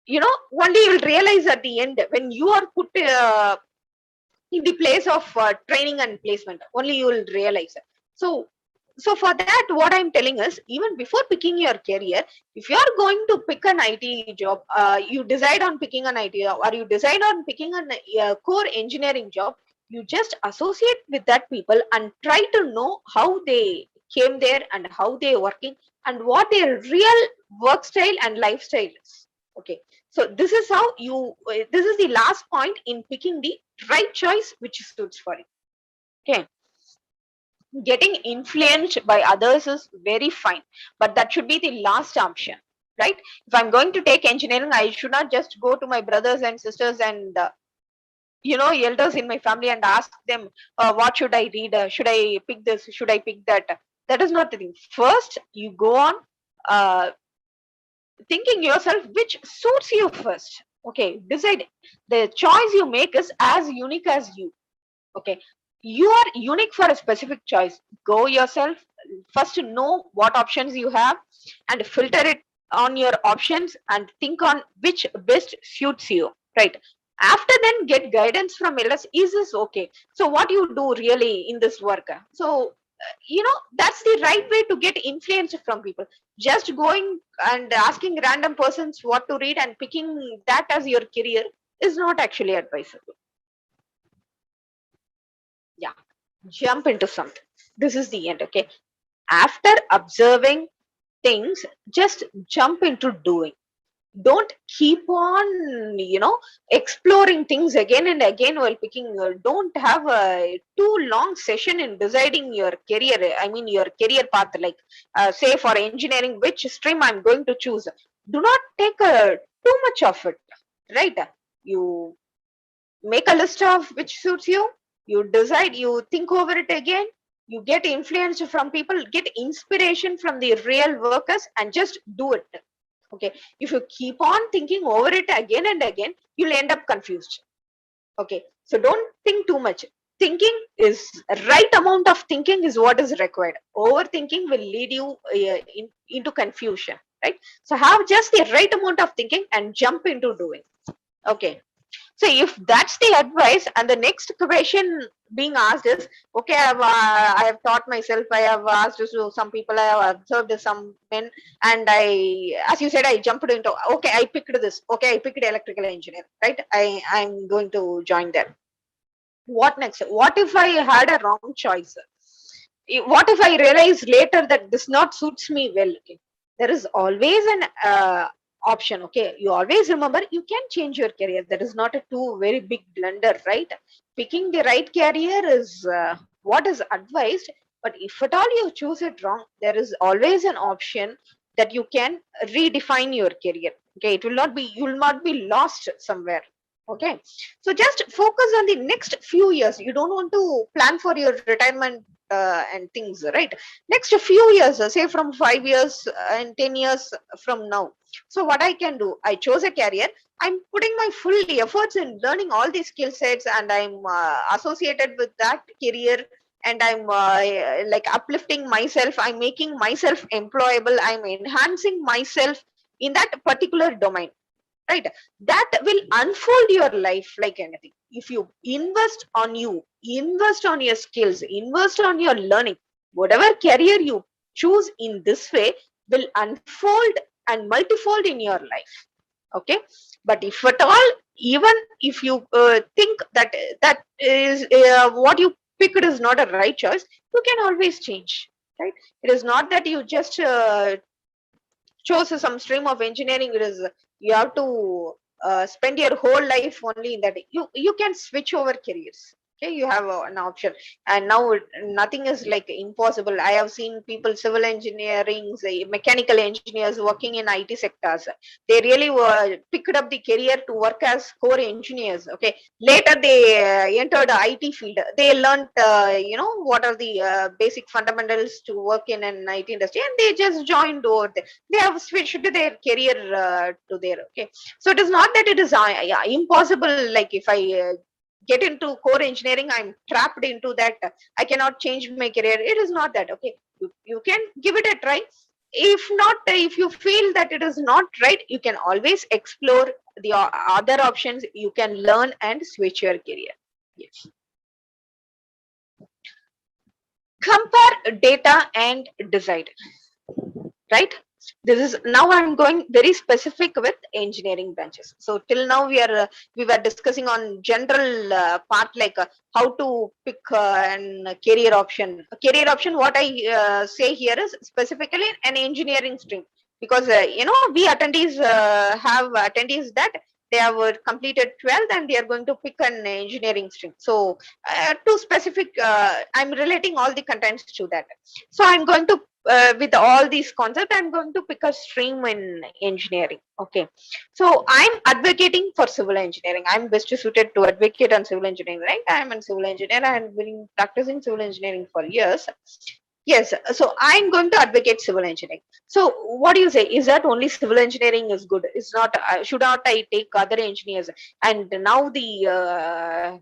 Only you will realize at the end when you are put in the place of training and placement. Only you will realize. So for that, what I'm telling is, even before picking your career, if you are going to pick an IT job, you decide on picking an IT job, or you decide on picking a core engineering job, you just associate with that people and try to know how they came there and how they are working and what their real work style and lifestyle is. Okay, so this is how this is the last point in picking the right choice which suits for you. Okay, getting influenced by others is very fine, but that should be the last option, right? If I'm going to take engineering, I should not just go to my brothers and sisters and elders in my family and ask them, what should I read, should I pick this, should I pick that. That is not the thing. First you go on thinking yourself which suits you first. Okay, decide. The choice you make is as unique as you. Okay, you are unique for a specific choice. Go yourself, first know what options you have and filter it on your options and think on which best suits you, right? After then get guidance from elders. Is this okay? So what you do really in this work? So that's the right way to get influence from people. Just going and asking random persons what to read and picking that as your career is not actually advisable. Yeah, jump into something. This is the end. Okay, after observing things, just jump into doing. Don't keep on exploring things again and again while picking. Don't have a too long session in deciding your career, I mean your career path, like say for engineering, which stream I'm going to choose. Do not take too much of it, right? You make a list of which suits you, you decide, you think over it again, you get influence from people, get inspiration from the real workers, and just do it. Okay, if you keep on thinking over it again and again, you'll end up confused. Okay, so don't think too much. Thinking is right amount of thinking is what is required. Overthinking will lead you into confusion, right? So have just the right amount of thinking and jump into doing. Okay, so if that's the advice, and the next question being asked is, okay, I have taught myself, I have asked to some people, I have observed some men, and as you said, I jumped into, okay, I picked this, okay, I picked electrical engineer, right? I'm going to join there. What next? What if I had a wrong choice? What if I realize later that this not suits me well? Okay, there is always an option. Okay, you always remember you can change your career. That is not a too very big blunder, right? Picking the right career is what is advised, but if at all you choose it wrong, there is always an option that you can redefine your career. Okay, it will not be, you will not be lost somewhere. Okay, so just focus on the next few years. You don't want to plan for your retirement and things, right? Next few years, say from 5 years and 10 years from now. So what I can do, I chose a career, I'm putting my full efforts in learning all these skill sets, and I'm associated with that career, and I'm like uplifting myself, I'm making myself employable, I'm enhancing myself in that particular domain, right? That will unfold your life like anything. If you invest on you, invest on your skills, invest on your learning, whatever career you choose in this way will unfold and multifold in your life. Okay, but if at all, even if you think that that is what you picked is not a right choice, you can always change, right? It is not that you just chose some stream of engineering. It is, you have to spend your whole life only in that. You can switch over careers. Okay, you have an option, and now nothing is like impossible. I have seen people, civil engineering, mechanical engineers working in IT sectors. They really picked up the career to work as core engineers. Okay, later they entered the IT field. They learned what are the basic fundamentals to work in an IT industry, and they just joined over there. They have switched their career to there. Okay, so it is not that it is impossible, like if I get into core engineering, I'm trapped into that, I cannot change my career. It is not that. Okay, you can give it a try. If not, if you feel that it is not right, you can always explore the other options. You can learn and switch your career. Yes. Compare data and decide. Right, this is now I'm going very specific with engineering branches. So till now we were discussing on general part, like how to pick an career option. What I say here is specifically an engineering stream, because we attendees have attendees that they have completed 12th and they are going to pick an engineering stream. So to specific, I'm relating all the contents to that. So I'm going to with all these concepts, I'm going to pick a stream in engineering. Okay, so I'm advocating for civil engineering. I'm best suited to advocate on civil engineering, right? I'm a civil engineer and been practicing civil engineering for years. Yes, so I'm going to advocate civil engineering. So what do you say? Is that only civil engineering is good? Is not? Should not I take other engineers? And now the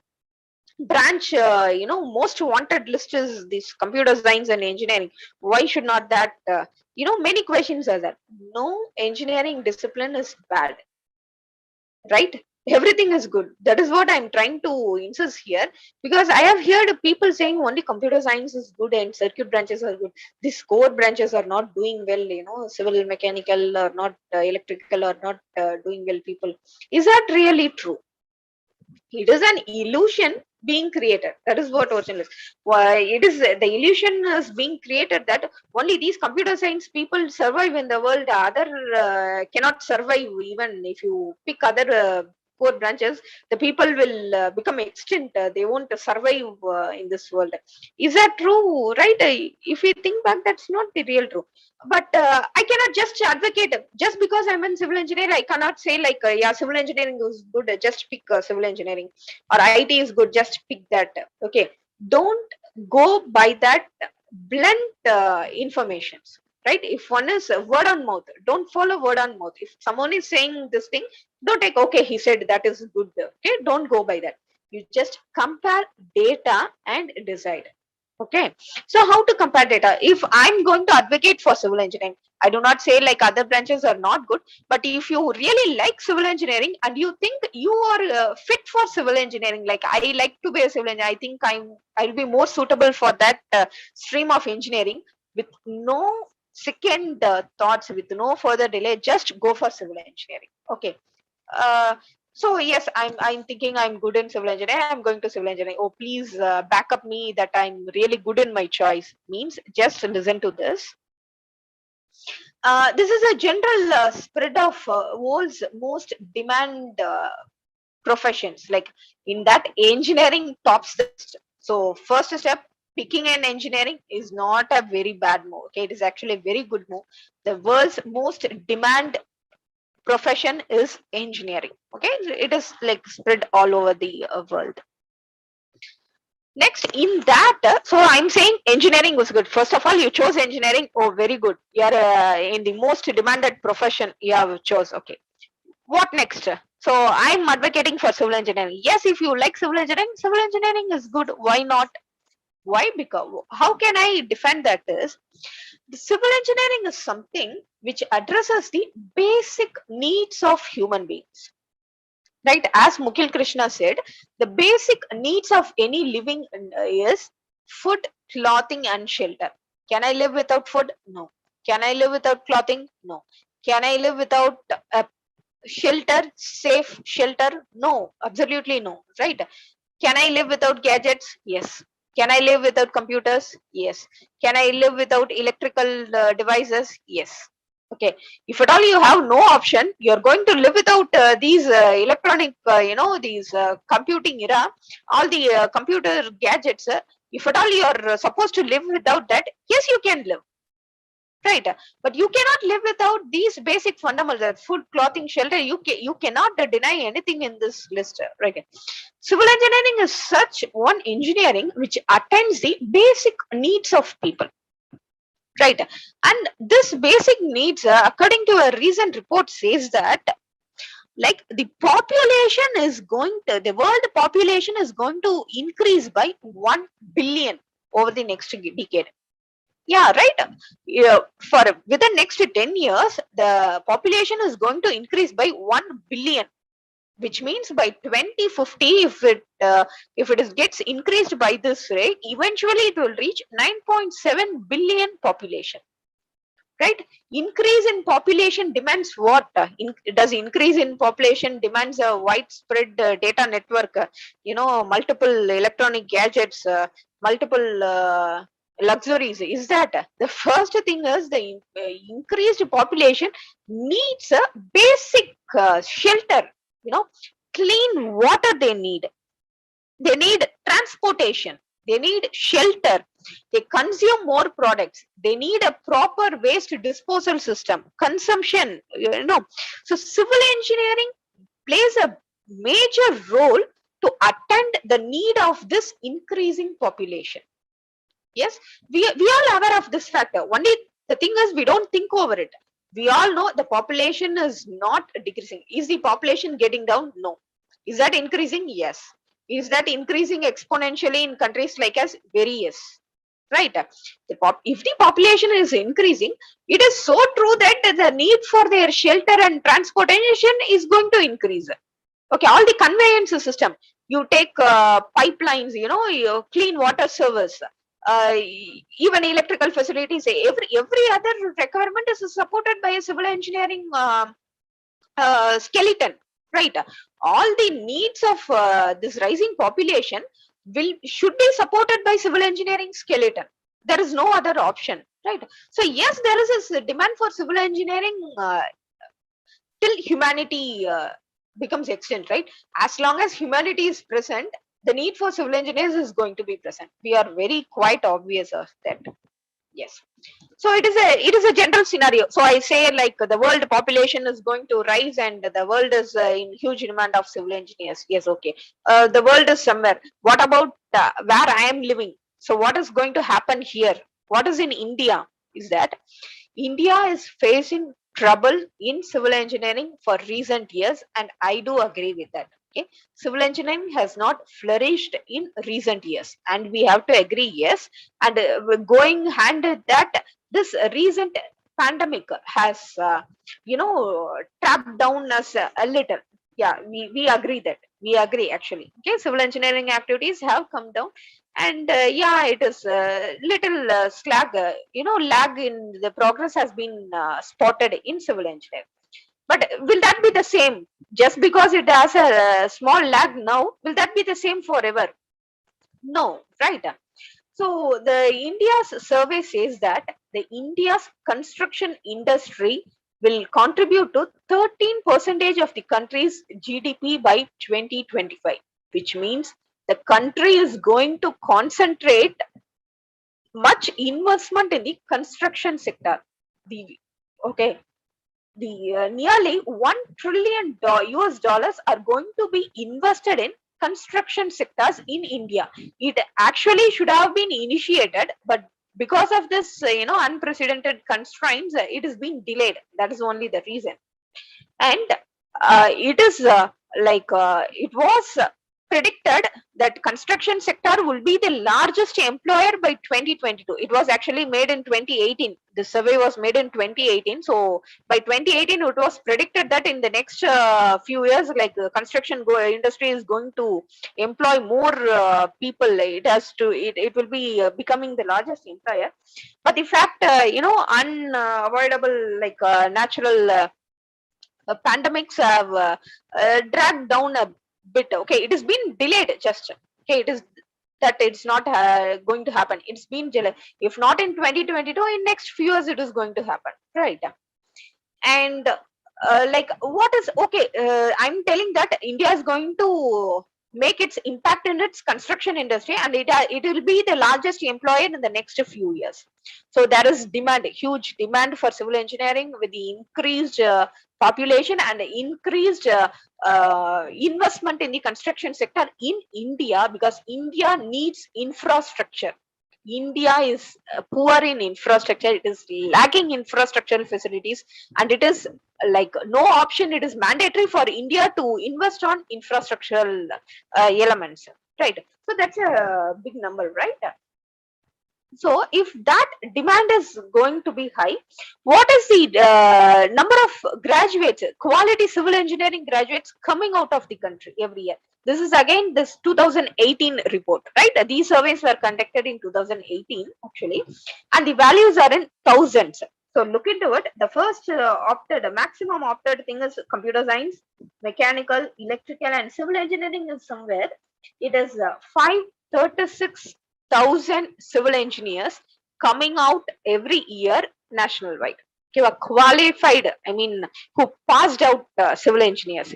branch most wanted list is this computer science and engineering. Why should not that many questions are there. No engineering discipline is bad, right? Everything is good. That is what I'm trying to insist here, because I have heard people saying only computer science is good and circuit branches are good. These core branches are not doing well, civil, mechanical, or not electrical, or not doing well. People, is that really true? It is an illusion being created. That is what original is. Why it is the illusion is being created that only these computer science people survive in the world. Other cannot survive. Even if you pick other core branches, the people will become extinct. They won't survive in this world. Is that true? Right? If we think back, that's not the real true. But I cannot just advocate just because I'm in civil engineer. I cannot say like yeah, civil engineering is good, just pick civil engineering, or IT is good, just pick that. Okay, don't go by that blunt informations, right? If one is word on mouth, don't follow word on mouth. If someone is saying this thing, don't take okay, he said that is good. Okay, don't go by that. You just compare data and decide. Okay, so how to compare data? If I'm going to advocate for civil engineering, I do not say like other branches are not good, but if you really like civil engineering and you think you are fit for civil engineering, like I like to be a civil engineer, I think I'll be more suitable for that stream of engineering with no second thoughts, with no further delay, just go for civil engineering. Okay. Uh, so yes, I'm thinking I'm good in civil engineering. I'm going to civil engineering. Oh, please back up me that I'm really good in my choice. Means just listen to this. This is a general spread of world's most demand professions. Like in that, engineering tops the list. So first step, picking an engineering is not a very bad move. Okay, it is actually a very good move. The world's most demand profession is engineering. Okay, it is like spread all over the world. Next, in that, so I'm saying engineering was good. First of all, you chose engineering. Oh, very good. You are in the most demanded profession you have chose. Okay, what next? So I'm advocating for civil engineering. Yes, if you like civil engineering is good. Why not? Why? Because how can I defend that is, the civil engineering is something which addresses the basic needs of human beings. Right, as Mukil Krishna said, the basic needs of any living is food, clothing, and shelter. Can I live without food? No. Can I live without clothing? No. Can I live without shelter, safe shelter? No, absolutely no. Right? Can I live without gadgets? Yes. Can I live without computers? Yes. Can I live without electrical devices? Yes. Okay, if at all you have no option, you're going to live without these electronic, these computing era, all the computer gadgets. If at all you're supposed to live without that, yes, you can live. Right, but you cannot live without these basic fundamentals: food, clothing, shelter. You cannot deny anything in this list. Right. Civil engineering is such one engineering which attends the basic needs of people. Right, and this basic needs, according to a recent report, says that like the population is going to, the world population is going to increase by 1 billion over the next decade. Yeah, right. Yeah, for within next 10 years, the population is going to increase by 1 billion, which means by 2050, if it is gets increased by this rate, eventually it will reach 9.7 billion population. Right? Increase in population demands what? Does increase in population demands a widespread data network, multiple electronic gadgets, multiple luxuries? Is that the first thing? Is the increased population needs a basic shelter, clean water they need. They need transportation. They need shelter. They consume more products. They need a proper waste disposal system. Consumption, So civil engineering plays a major role to attend the need of this increasing population. Yes, we all aware of this factor. Only the thing is, we don't think over it. We all know the population is not decreasing. Is the population getting down? No. Is that increasing? Yes. Is that increasing exponentially in countries like us? Very yes. Right. If the population is increasing, it is so true that the need for their shelter and transportation is going to increase. Okay, all the conveyance system. You take pipelines, your clean water service, even electrical facilities. Every other requirement is supported by a civil engineering skeleton, right? All the needs of this rising population should be supported by civil engineering skeleton. There is no other option, right? So yes, there is a demand for civil engineering till humanity becomes extinct, right? As long as humanity is present, the need for civil engineers is going to be present. We are very quite obvious of that. Yes. So it is a general scenario. So I say, like, the world population is going to rise and the world is in huge demand of civil engineers. Yes, okay. The world is somewhere. What about where I am living? So what is going to happen here? What is in India? Is that India is facing trouble in civil engineering for recent years, and I do agree with that. Okay, civil engineering has not flourished in recent years, and we have to agree, yes. And going hand with that, this recent pandemic has, tapped down us a little. Yeah, we agree that. We agree actually. Okay, civil engineering activities have come down, and yeah, it is little lag in the progress has been spotted in civil engineering. But will that be the same just because it has a small lag now? Will that be the same forever? No, right? So the India's survey says that the India's construction industry will contribute to 13% of the country's GDP by 2025, which means the country is going to concentrate much investment in the construction sector. The nearly $1 trillion US dollars are going to be invested in construction sectors in India. It actually should have been initiated, but because of this, unprecedented constraints, it is being delayed. That is only the reason. And it is it was predicted that construction sector will be the largest employer by 2022. It was actually made in 2018. The survey was made in 2018. So by 2018, it was predicted that in the next few years, like the construction industry is going to employ more people. It will be becoming the largest employer. But the fact, unavoidable, natural pandemics have dragged down a bit. Okay, it has been delayed. Just okay, it is that it's not going to happen. It's been delayed. If not in 2022, in next few years, it is going to happen, right? And what is okay? I'm telling that India is going to make its impact in its construction industry, and it will be the largest employer in the next few years. So there is demand, huge demand for civil engineering with the increased population and increased investment in the construction sector in India, because India needs infrastructure. India is poor in infrastructure. It is lacking infrastructural facilities, and it is like no option. It is mandatory for India to invest on infrastructural elements, right? So that's a big number, right? So if that demand is going to be high, what is the number of graduates, quality civil engineering graduates coming out of the country every year? This is again this 2018 report, right? These surveys were conducted in 2018 actually, and the values are in thousands. So look into it. The first maximum opted thing is computer science, mechanical, electrical, and civil engineering is somewhere. It is 536,000 civil engineers coming out every year national wide. Okay, were qualified, I mean, who passed out civil engineers,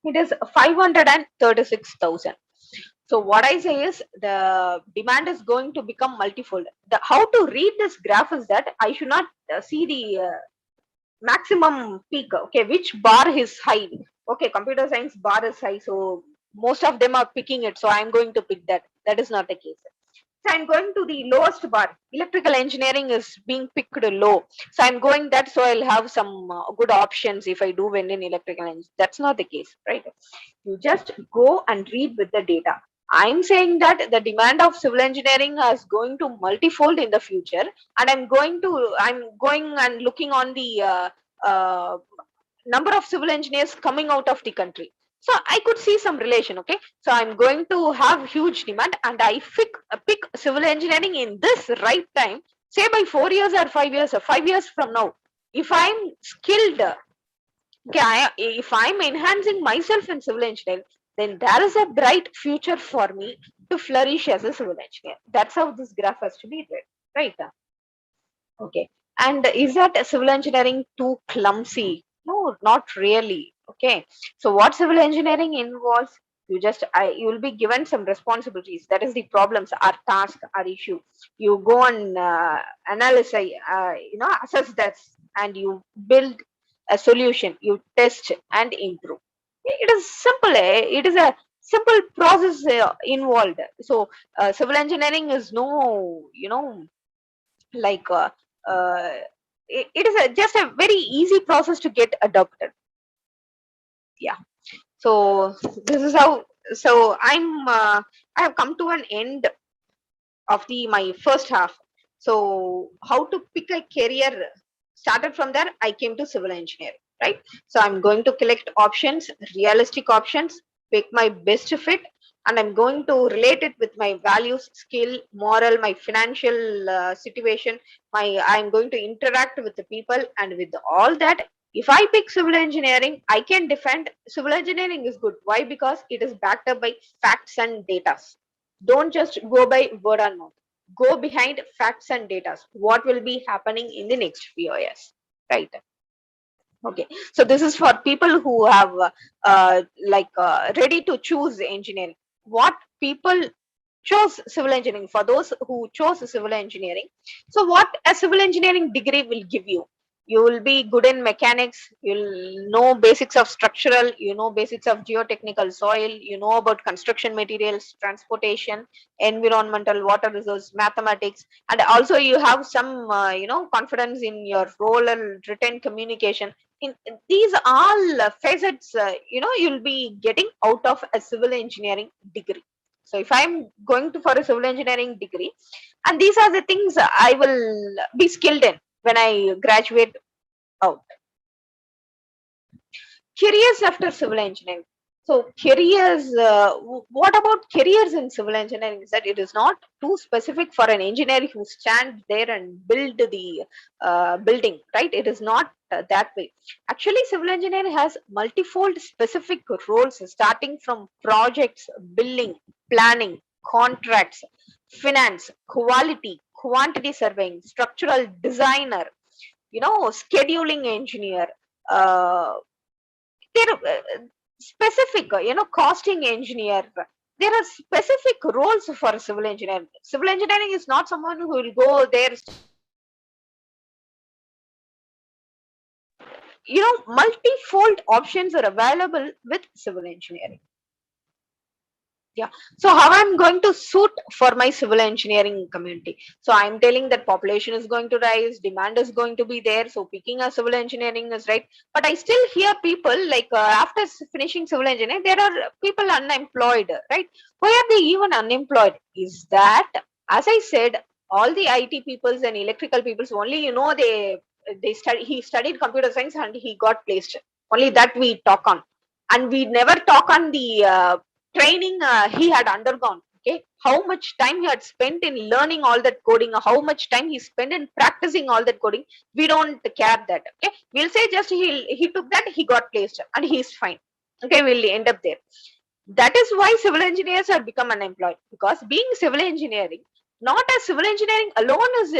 it is 536,000. So what I say is the demand is going to become multifold. How to read this graph is that I should not see the maximum peak. Okay, which bar is high? Okay, computer science bar is high, so most of them are picking it. So I'm going to pick that. That is not the case. So I'm going to the lowest bar. Electrical engineering is being picked low. So I'm going that, so I'll have some good options if I do win in electrical engineering. That's not the case, right? You just go and read with the data. I'm saying that the demand of civil engineering is going to multifold in the future, and I'm going and looking on the number of civil engineers coming out of the country. So I could see some relation. Okay, so I'm going to have huge demand, and I pick civil engineering in this right time, say by 4 years or 5 years or 5 years from now. If I'm skilled, okay, if I'm enhancing myself in civil engineering, then there is a bright future for me to flourish as a civil engineer. That's how this graph has to be read, right? Okay. And is that civil engineering too clumsy? No, not really. Okay. So what civil engineering involves, you will be given some responsibilities. That is the problems, our task, our issue. You go and analyze, assess that, and you build a solution. You test and improve. It is simple. It is a simple process involved. So civil engineering is no, like uh, it is just a very easy process to get adopted. Yeah, so this is how. So I have come to an end of the my first half. So how to pick a career started from there. I came to civil engineering, right? So I'm going to collect options, realistic options, pick my best fit, and I'm going to relate it with my values, skill, moral, my financial situation. I'm going to interact with the people, and with all that, if I pick civil engineering, I can defend civil engineering is good. Why? Because it is backed up by facts and data. Don't just go by word or mouth. Go behind facts and data. What will be happening in the next few years, right? Okay, so this is for people who have ready to choose engineering. What people chose civil engineering, for those who chose civil engineering. So what a civil engineering degree will give you? You will be good in mechanics, you'll know basics of structural, you know basics of geotechnical soil, you know about construction materials, transportation, environmental, water resource, mathematics, and also you have some confidence in your role and written communication. In these all facets, you'll be getting out of a civil engineering degree. So if I'm going to for a civil engineering degree, and these are the things I will be skilled in when I graduate out. Careers after civil engineering. So careers, what about careers in civil engineering is that it is not too specific for an engineer who stands there and build the building, right? It is not that way. Actually, civil engineering has multifold specific roles starting from projects, building, planning, contracts, finance, quality, quantity surveying, structural designer, scheduling engineer, uh, there specific costing engineer. There are specific roles for civil engineering. Civil engineering is not someone who will go there. Multifold options are available with civil engineering. Yeah. So how I'm going to suit for my civil engineering community? So I'm telling that population is going to rise, demand is going to be there. So picking a civil engineering is right. But I still hear people like after finishing civil engineering, there are people unemployed, right? Why are they even unemployed? Is that, as I said, all the IT peoples and electrical peoples only, they study. He studied computer science and he got placed. Only that we talk on, and we never talk on the training he had undergone. Okay, how much time he had spent in learning all that coding, how much time he spent in practicing all that coding. We don't care that. Okay, we'll say just he took that, he got placed and he's fine. Okay, we'll end up there. That is why civil engineers have become unemployed, because being civil engineering, not as civil engineering alone is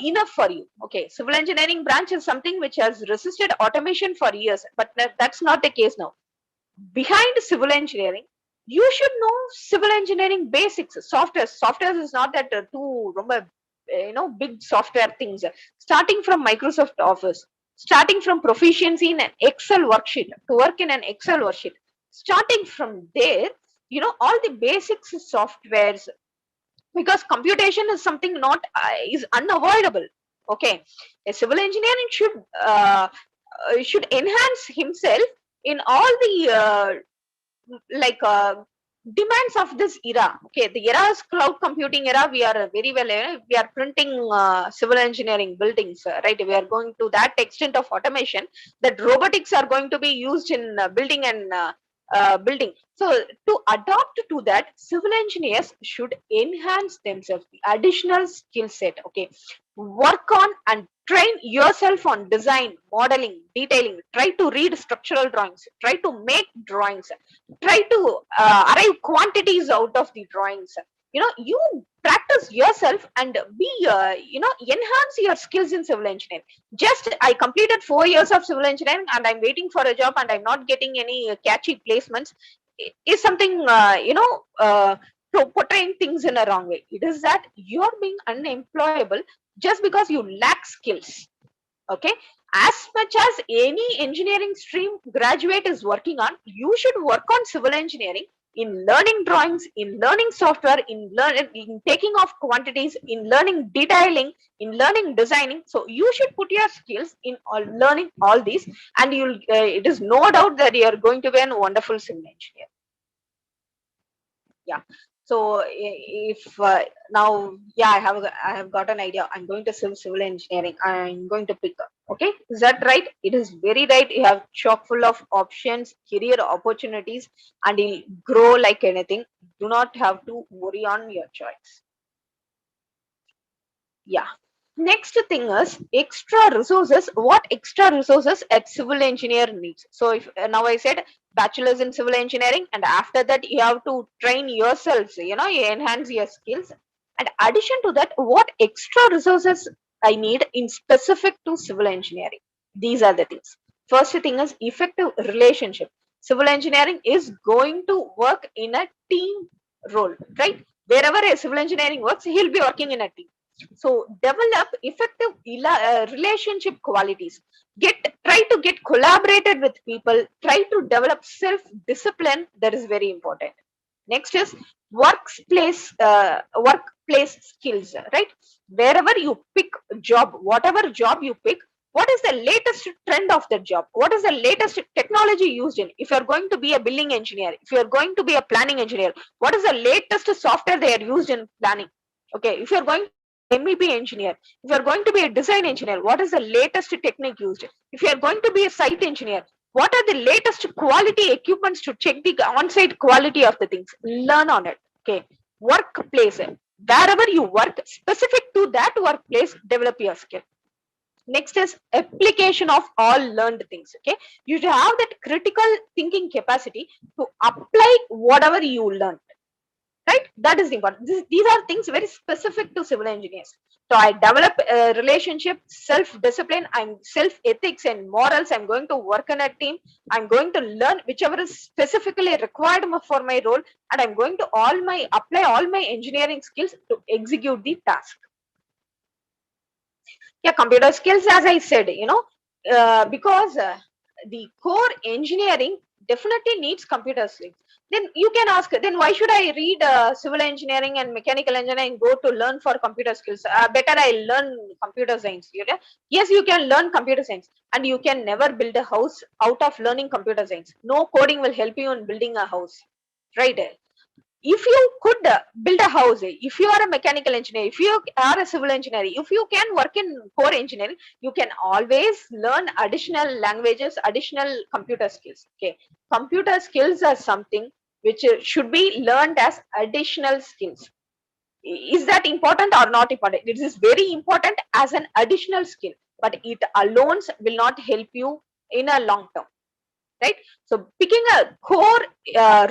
enough for you. Okay, civil engineering branch is something which has resisted automation for years, but that's not the case now. Behind civil engineering, you should know civil engineering basics. Software is not that too big software things, starting from Microsoft Office, starting from proficiency in an Excel worksheet, to work in an Excel worksheet. Starting from there, all the basics softwares, because computation is something not is unavoidable. Okay, a civil engineering should enhance himself in all the like demands of this era. Okay, the era is cloud computing era. We are very well, we are printing civil engineering buildings, right? We are going to that extent of automation that robotics are going to be used in building. So to adopt to that, civil engineers should enhance themselves, the additional skill set. Okay, work on and train yourself on design, modeling, detailing. Try to read structural drawings, try to make drawings, try to arrive quantities out of the drawings. You practice yourself and be enhance your skills in civil engineering. Just I completed 4 years of civil engineering and I'm waiting for a job and I'm not getting any catchy placements, is something portraying things in a wrong way. It is that you're being unemployable just because you lack skills. Okay, as much as any engineering stream graduate is working on, you should work on civil engineering in learning drawings, in learning software, in taking off quantities, in learning detailing, in learning designing. So you should put your skills in all learning all these, and you'll it is no doubt that you are going to be a wonderful civil engineer. Yeah. So if now, yeah, I have got an idea. I'm going to civil engineering, I'm going to pick up. Okay, is that right? It is very right. You have chock full of options, career opportunities, and you'll grow like anything. Do not have to worry on your choice. Yeah. Next thing is extra resources. What extra resources a civil engineer needs? So if now I said bachelor's in civil engineering, and after that you have to train yourselves, you enhance your skills. And addition to that, what extra resources I need in specific to civil engineering? These are the things. First thing is effective relationship. Civil engineering is going to work in a team role, right? Wherever a civil engineering works, he'll be working in a team. So develop effective relationship qualities. Try to get collaborated with people. Try to develop self discipline. That is very important. Next is workplace skills, right? Wherever you pick job, whatever job you pick, what is the latest trend of that job? What is the latest technology used in? If you're going to be a building engineer, if you're going to be a planning engineer, what is the latest software they are used in planning? Okay, if you're going MEP engineer, if you're going to be a design engineer, what is the latest technique used? If you're going to be a site engineer, what are the latest quality equipments to check the on-site quality of the things? Learn on it. Okay, workplace, wherever you work, specific to that workplace, develop your skill. Next is application of all learned things. Okay, you should have that critical thinking capacity to apply whatever you learned, right? That is important. These are things very specific to civil engineers. So I develop a relationship, self-discipline, I'm self-ethics and morals. I'm going to work in a team. I'm going to learn whichever is specifically required for my role, and I'm going to apply all my engineering skills to execute the task. Yeah, computer skills, as I said, because the core engineering definitely needs computer skills. Then you can ask, then why should I read civil engineering and mechanical engineering, go to learn for computer skills? Better I learn computer science. Yes, you can learn computer science, and you can never build a house out of learning computer science. No coding will help you in building a house, right? If you could build a house, if you are a mechanical engineer, if you are a civil engineer, if you can work in core engineering, you can always learn additional languages, additional computer skills. Okay, computer skills are something which should be learned as additional skills. Is that important or not important? It is very important as an additional skill, but it alone will not help you in a long term, right? So picking a core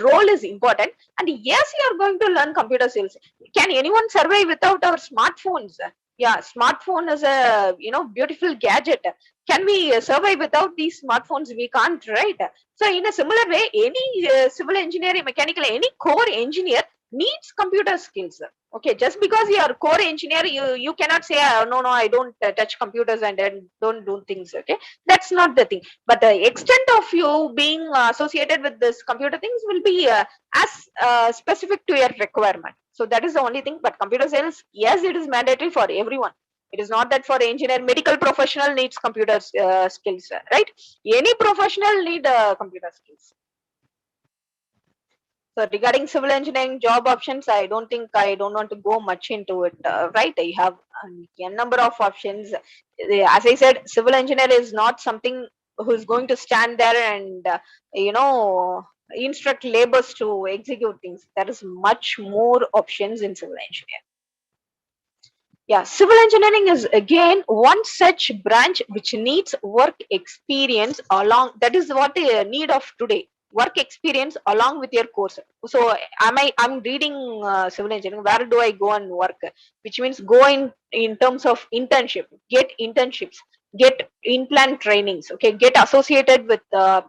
role is important. And yes, you are going to learn computer skills. Can anyone survive without our smartphones? Yeah, smartphone is a beautiful gadget. Can we survive without these smartphones? We can't, right? So in a similar way, any civil engineering, mechanical, any core engineer needs computer skills. Okay, just because you are core engineer, you cannot say, no, I don't touch computers and then don't do things. Okay, that's not the thing. But the extent of you being associated with this computer things will be as specific to your requirement. So that is the only thing. But computer science, yes, it is mandatory for everyone. It is not that for engineer, medical professional needs computer skills, right? Any professional need computer skills. So regarding civil engineering job options, I don't want to go much into it, right? You have a number of options. As I said, civil engineer is not something who's going to stand there and, instruct laborers to execute things. There is much more options in civil engineering. Yeah, civil engineering is again one such branch which needs work experience along. That is what the need of today. Work experience along with your course. So I'm reading civil engineering. Where do I go and work? Which means go in terms of internship. Get internships. Get in-plant trainings. Okay, get associated with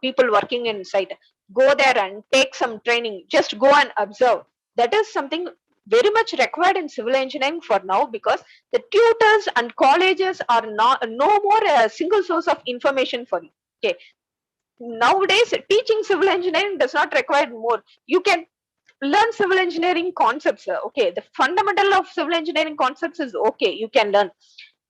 people working in site. Go there and take some training. Just go and observe. That is something very much required in civil engineering for now, because the tutors and colleges are no more a single source of information for you. Okay, nowadays teaching civil engineering does not require more. You can learn civil engineering concepts. Okay, the fundamental of civil engineering concepts is okay, you can learn.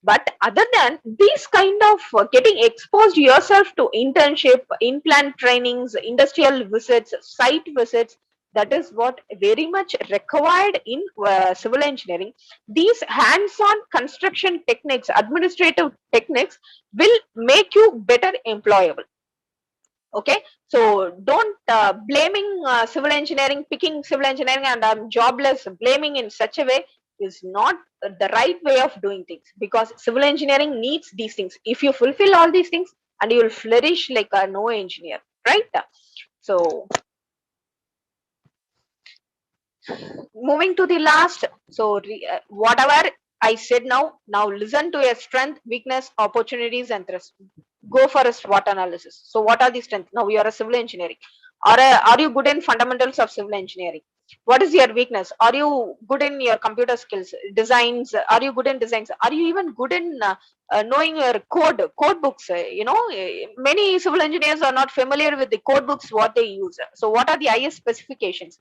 But other than these kind of getting exposed yourself to internship, in-plant trainings, industrial visits, site visits, that is what very much required in civil engineering. These hands-on construction techniques, administrative techniques will make you better employable. Okay, so don't blaming civil engineering, picking civil engineering and I'm jobless, blaming in such a way is not the right way of doing things, because civil engineering needs these things. If you fulfill all these things, and you will flourish like a no engineer, right? So moving to the last, so whatever I said now listen to your strength, weakness, opportunities and threats. Go for a SWOT analysis. So what are the strengths? Now you are a civil engineering. Are you good in fundamentals of civil engineering? What is your weakness? Are you good in your computer skills, designs? Are you good in designs? Are you even good in knowing your code books? Many civil engineers are not familiar with the code books, what they use. So what are the IS specifications?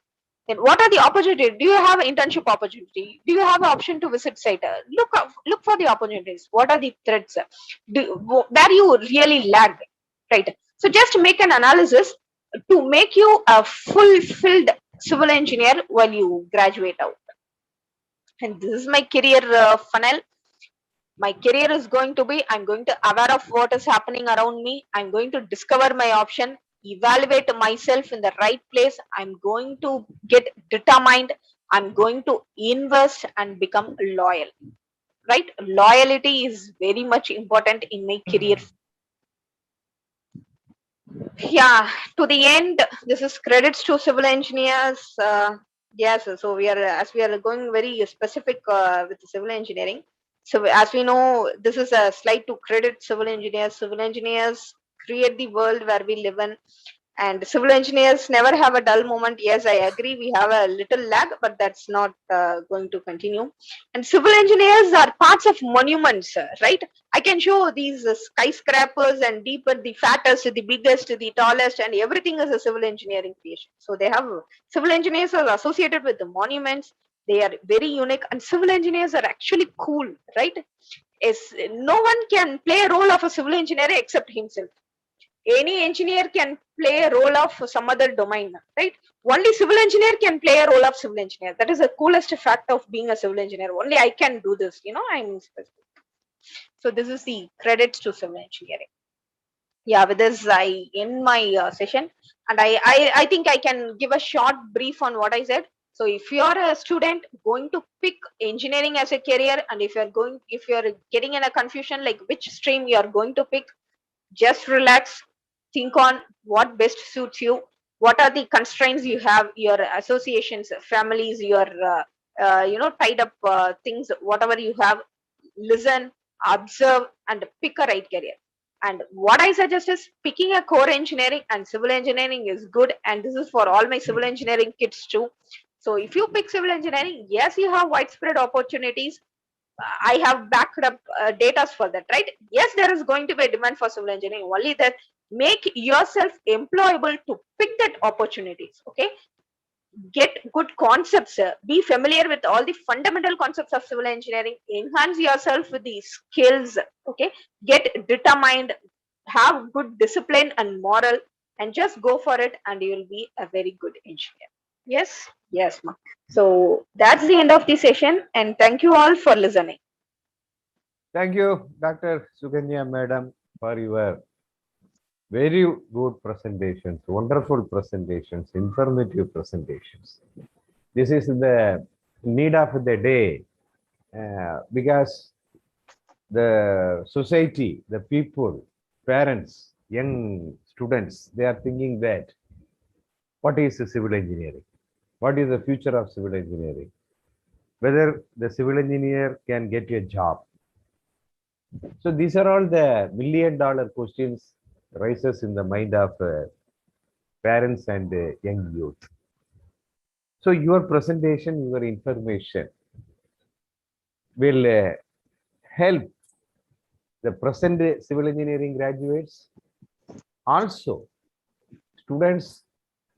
Then what are the opportunities? Do you have internship opportunity? Do you have an option to visit site? Look for the opportunities. What are the threats? Where you really lag, right? So just make an analysis to make you a fulfilled civil engineer while you graduate out. And this is my career funnel. My career is going to be, I'm going to aware of what is happening around me. I'm going to discover my option, evaluate myself in the right place. I'm going to get determined. I'm going to invest and become loyal, right? Loyalty is very much important in my career. Yeah, to the end, this is credits to civil engineers. Yes, so we are going very specific with civil engineering. So as we know, this is a slide to credit civil engineers. Civil engineers create the world where we live in. And civil engineers never have a dull moment. Yes, I agree. We have a little lag, but that's not going to continue. And civil engineers are parts of monuments, right? I can show these skyscrapers and deeper, the fattest, the biggest, the tallest, and everything is a civil engineering creation. So they have civil engineers are associated with the monuments. They are very unique, and civil engineers are actually cool, right? Is no one can play a role of a civil engineer except himself. Any engineer can play a role of some other domain, right? Only civil engineer can play a role of civil engineer. That is the coolest fact of being a civil engineer. Only I can do this, I'm specific. So this is the credits to civil engineering. Yeah, with this I end my session, and I think I can give a short brief on what I said. So if you are a student going to pick engineering as a career, and if you're getting in a confusion like which stream you are going to pick, just relax, think on what best suits you, what are the constraints you have, your associations, families, your tied up things, whatever you have. Listen, observe, and pick a right career. And what I suggest is picking a core engineering, and civil engineering is good, and this is for all my civil engineering kids too. So if you pick civil engineering, yes, you have widespread opportunities. I have backed up data for that, right? Yes, there is going to be a demand for civil engineering. Only that make yourself employable to pick that opportunities. Okay, get good concepts. Be familiar with all the fundamental concepts of civil engineering. Enhance yourself with the skills. Okay, get determined. Have good discipline and moral, and just go for it, and you will be a very good engineer. Yes, yes, ma. So that's the end of the session, and thank you all for listening. Thank you, Dr. Suganya Madam, for your very good presentations, wonderful presentations, informative presentations. This is the need of the day because the society, the people, parents, young students, they are thinking that what is civil engineering? What is the future of civil engineering? Whether the civil engineer can get a job. So these are all the million-dollar questions rises in the mind of parents and young youth. So your presentation, your information will help the present civil engineering graduates, also students,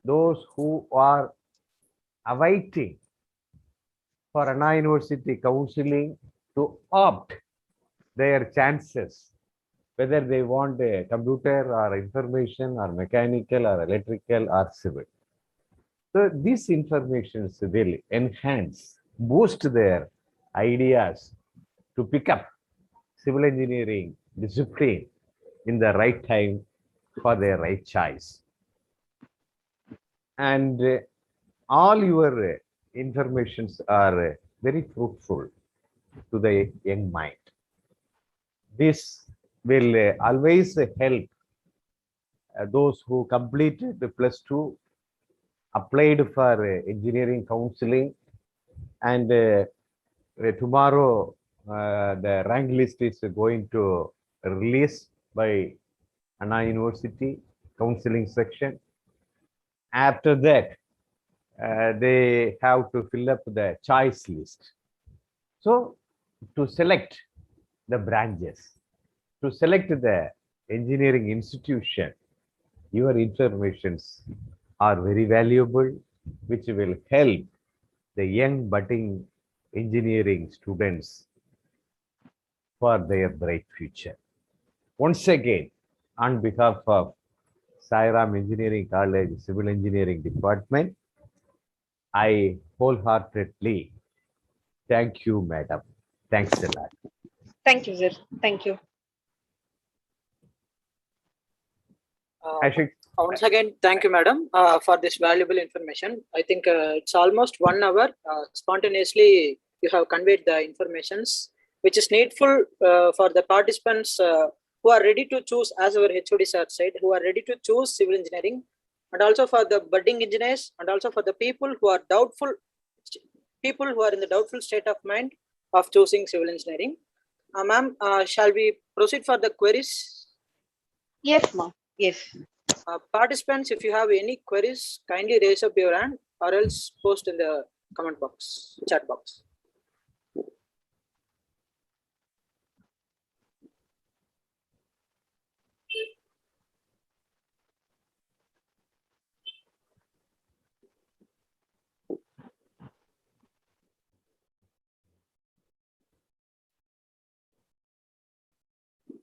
those who are awaiting for Anna University counseling to opt their chances, whether they want a computer or information or mechanical or electrical or civil. So these informations will enhance, boost their ideas to pick up civil engineering discipline in the right time for their right choice. And all your informations are very fruitful to the young mind. This will always help those who completed the +2, applied for engineering counseling, and tomorrow the rank list is going to release by Anna University counseling section. After that, they have to fill up the choice list. So to select the branches, to select the engineering institution, your informations are very valuable, which will help the young budding engineering students for their bright future. Once again, on behalf of Sairam Engineering College Civil Engineering Department, I wholeheartedly thank you, madam. Thanks a lot. Thank you, sir. Thank you. Once again, thank you, madam, for this valuable information. I think it's almost 1 hour. Spontaneously, you have conveyed the informations, which is needful for the participants who are ready to choose, as our HOD sir said, who are ready to choose civil engineering, and also for the budding engineers, and also for the people who are doubtful, people who are in the doubtful state of mind of choosing civil engineering. Ma'am, shall we proceed for the queries? Yes, ma'am. Yes. Participants, if you have any queries, kindly raise up your hand or else post in the comment box, chat box.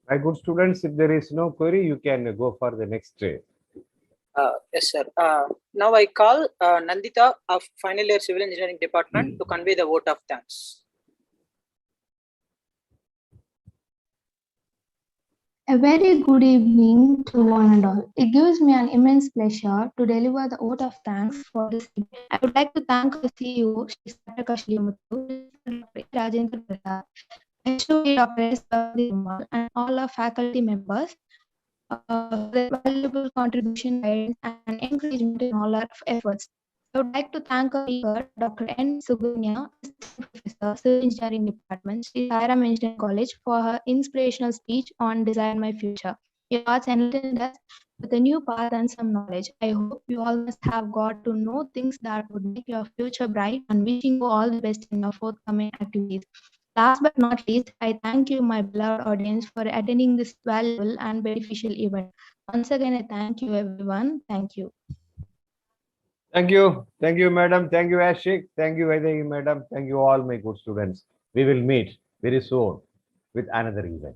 My good students, if there is no query, you can go for the next. Yes, sir. Now I call Nandita of Final Year Civil Engineering Department to convey the vote of thanks. A very good evening to one and all. It gives me an immense pleasure to deliver the vote of thanks for this event. I would like to thank our CEO, Shri Sataka Shrimuthu, Dr. Rajendra Prasad, HOD Dr. S. Pavan, and all our faculty members for their valuable contribution, guidance, and encouragement in all our efforts. I would like to thank our speaker, Dr. N. Suganya, Assistant Professor, Civil Engineering Department, Sri Sairam Engineering College, for her inspirational speech on Design My Future. Your thoughts enlightened us with a new path and some knowledge. I hope you all must have got to know things that would make your future bright, and wishing you all the best in your forthcoming activities. Last but not least, I thank you, my beloved audience, for attending this valuable and beneficial event. Once again, I thank you, everyone. Thank you. Thank you, madam. Thank you, Ashik. Thank you, Vaidehi, madam. Thank you, all my good students. We will meet very soon with another event.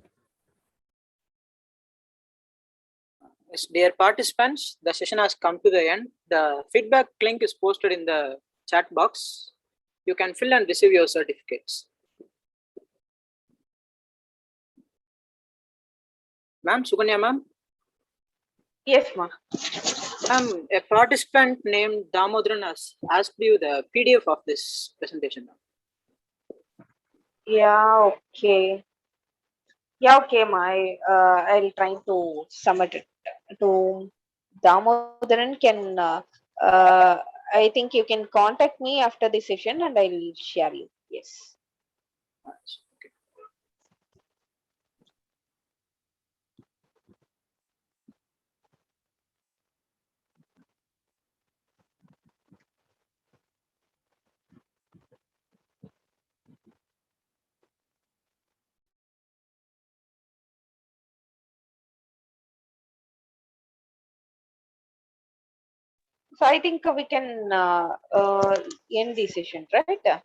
Yes, dear participants, the session has come to the end. The feedback link is posted in the chat box. You can fill and receive your certificates. Ma'am, Suganya ma'am. Yes, ma. A participant named Damodran has asked you the PDF of this presentation. Yeah, okay. Yeah, okay, my I'll try to submit it to Damodaran. Can uh, I think you can contact me after the session and I'll share you. Yes. Okay. So I think we can end the session, right?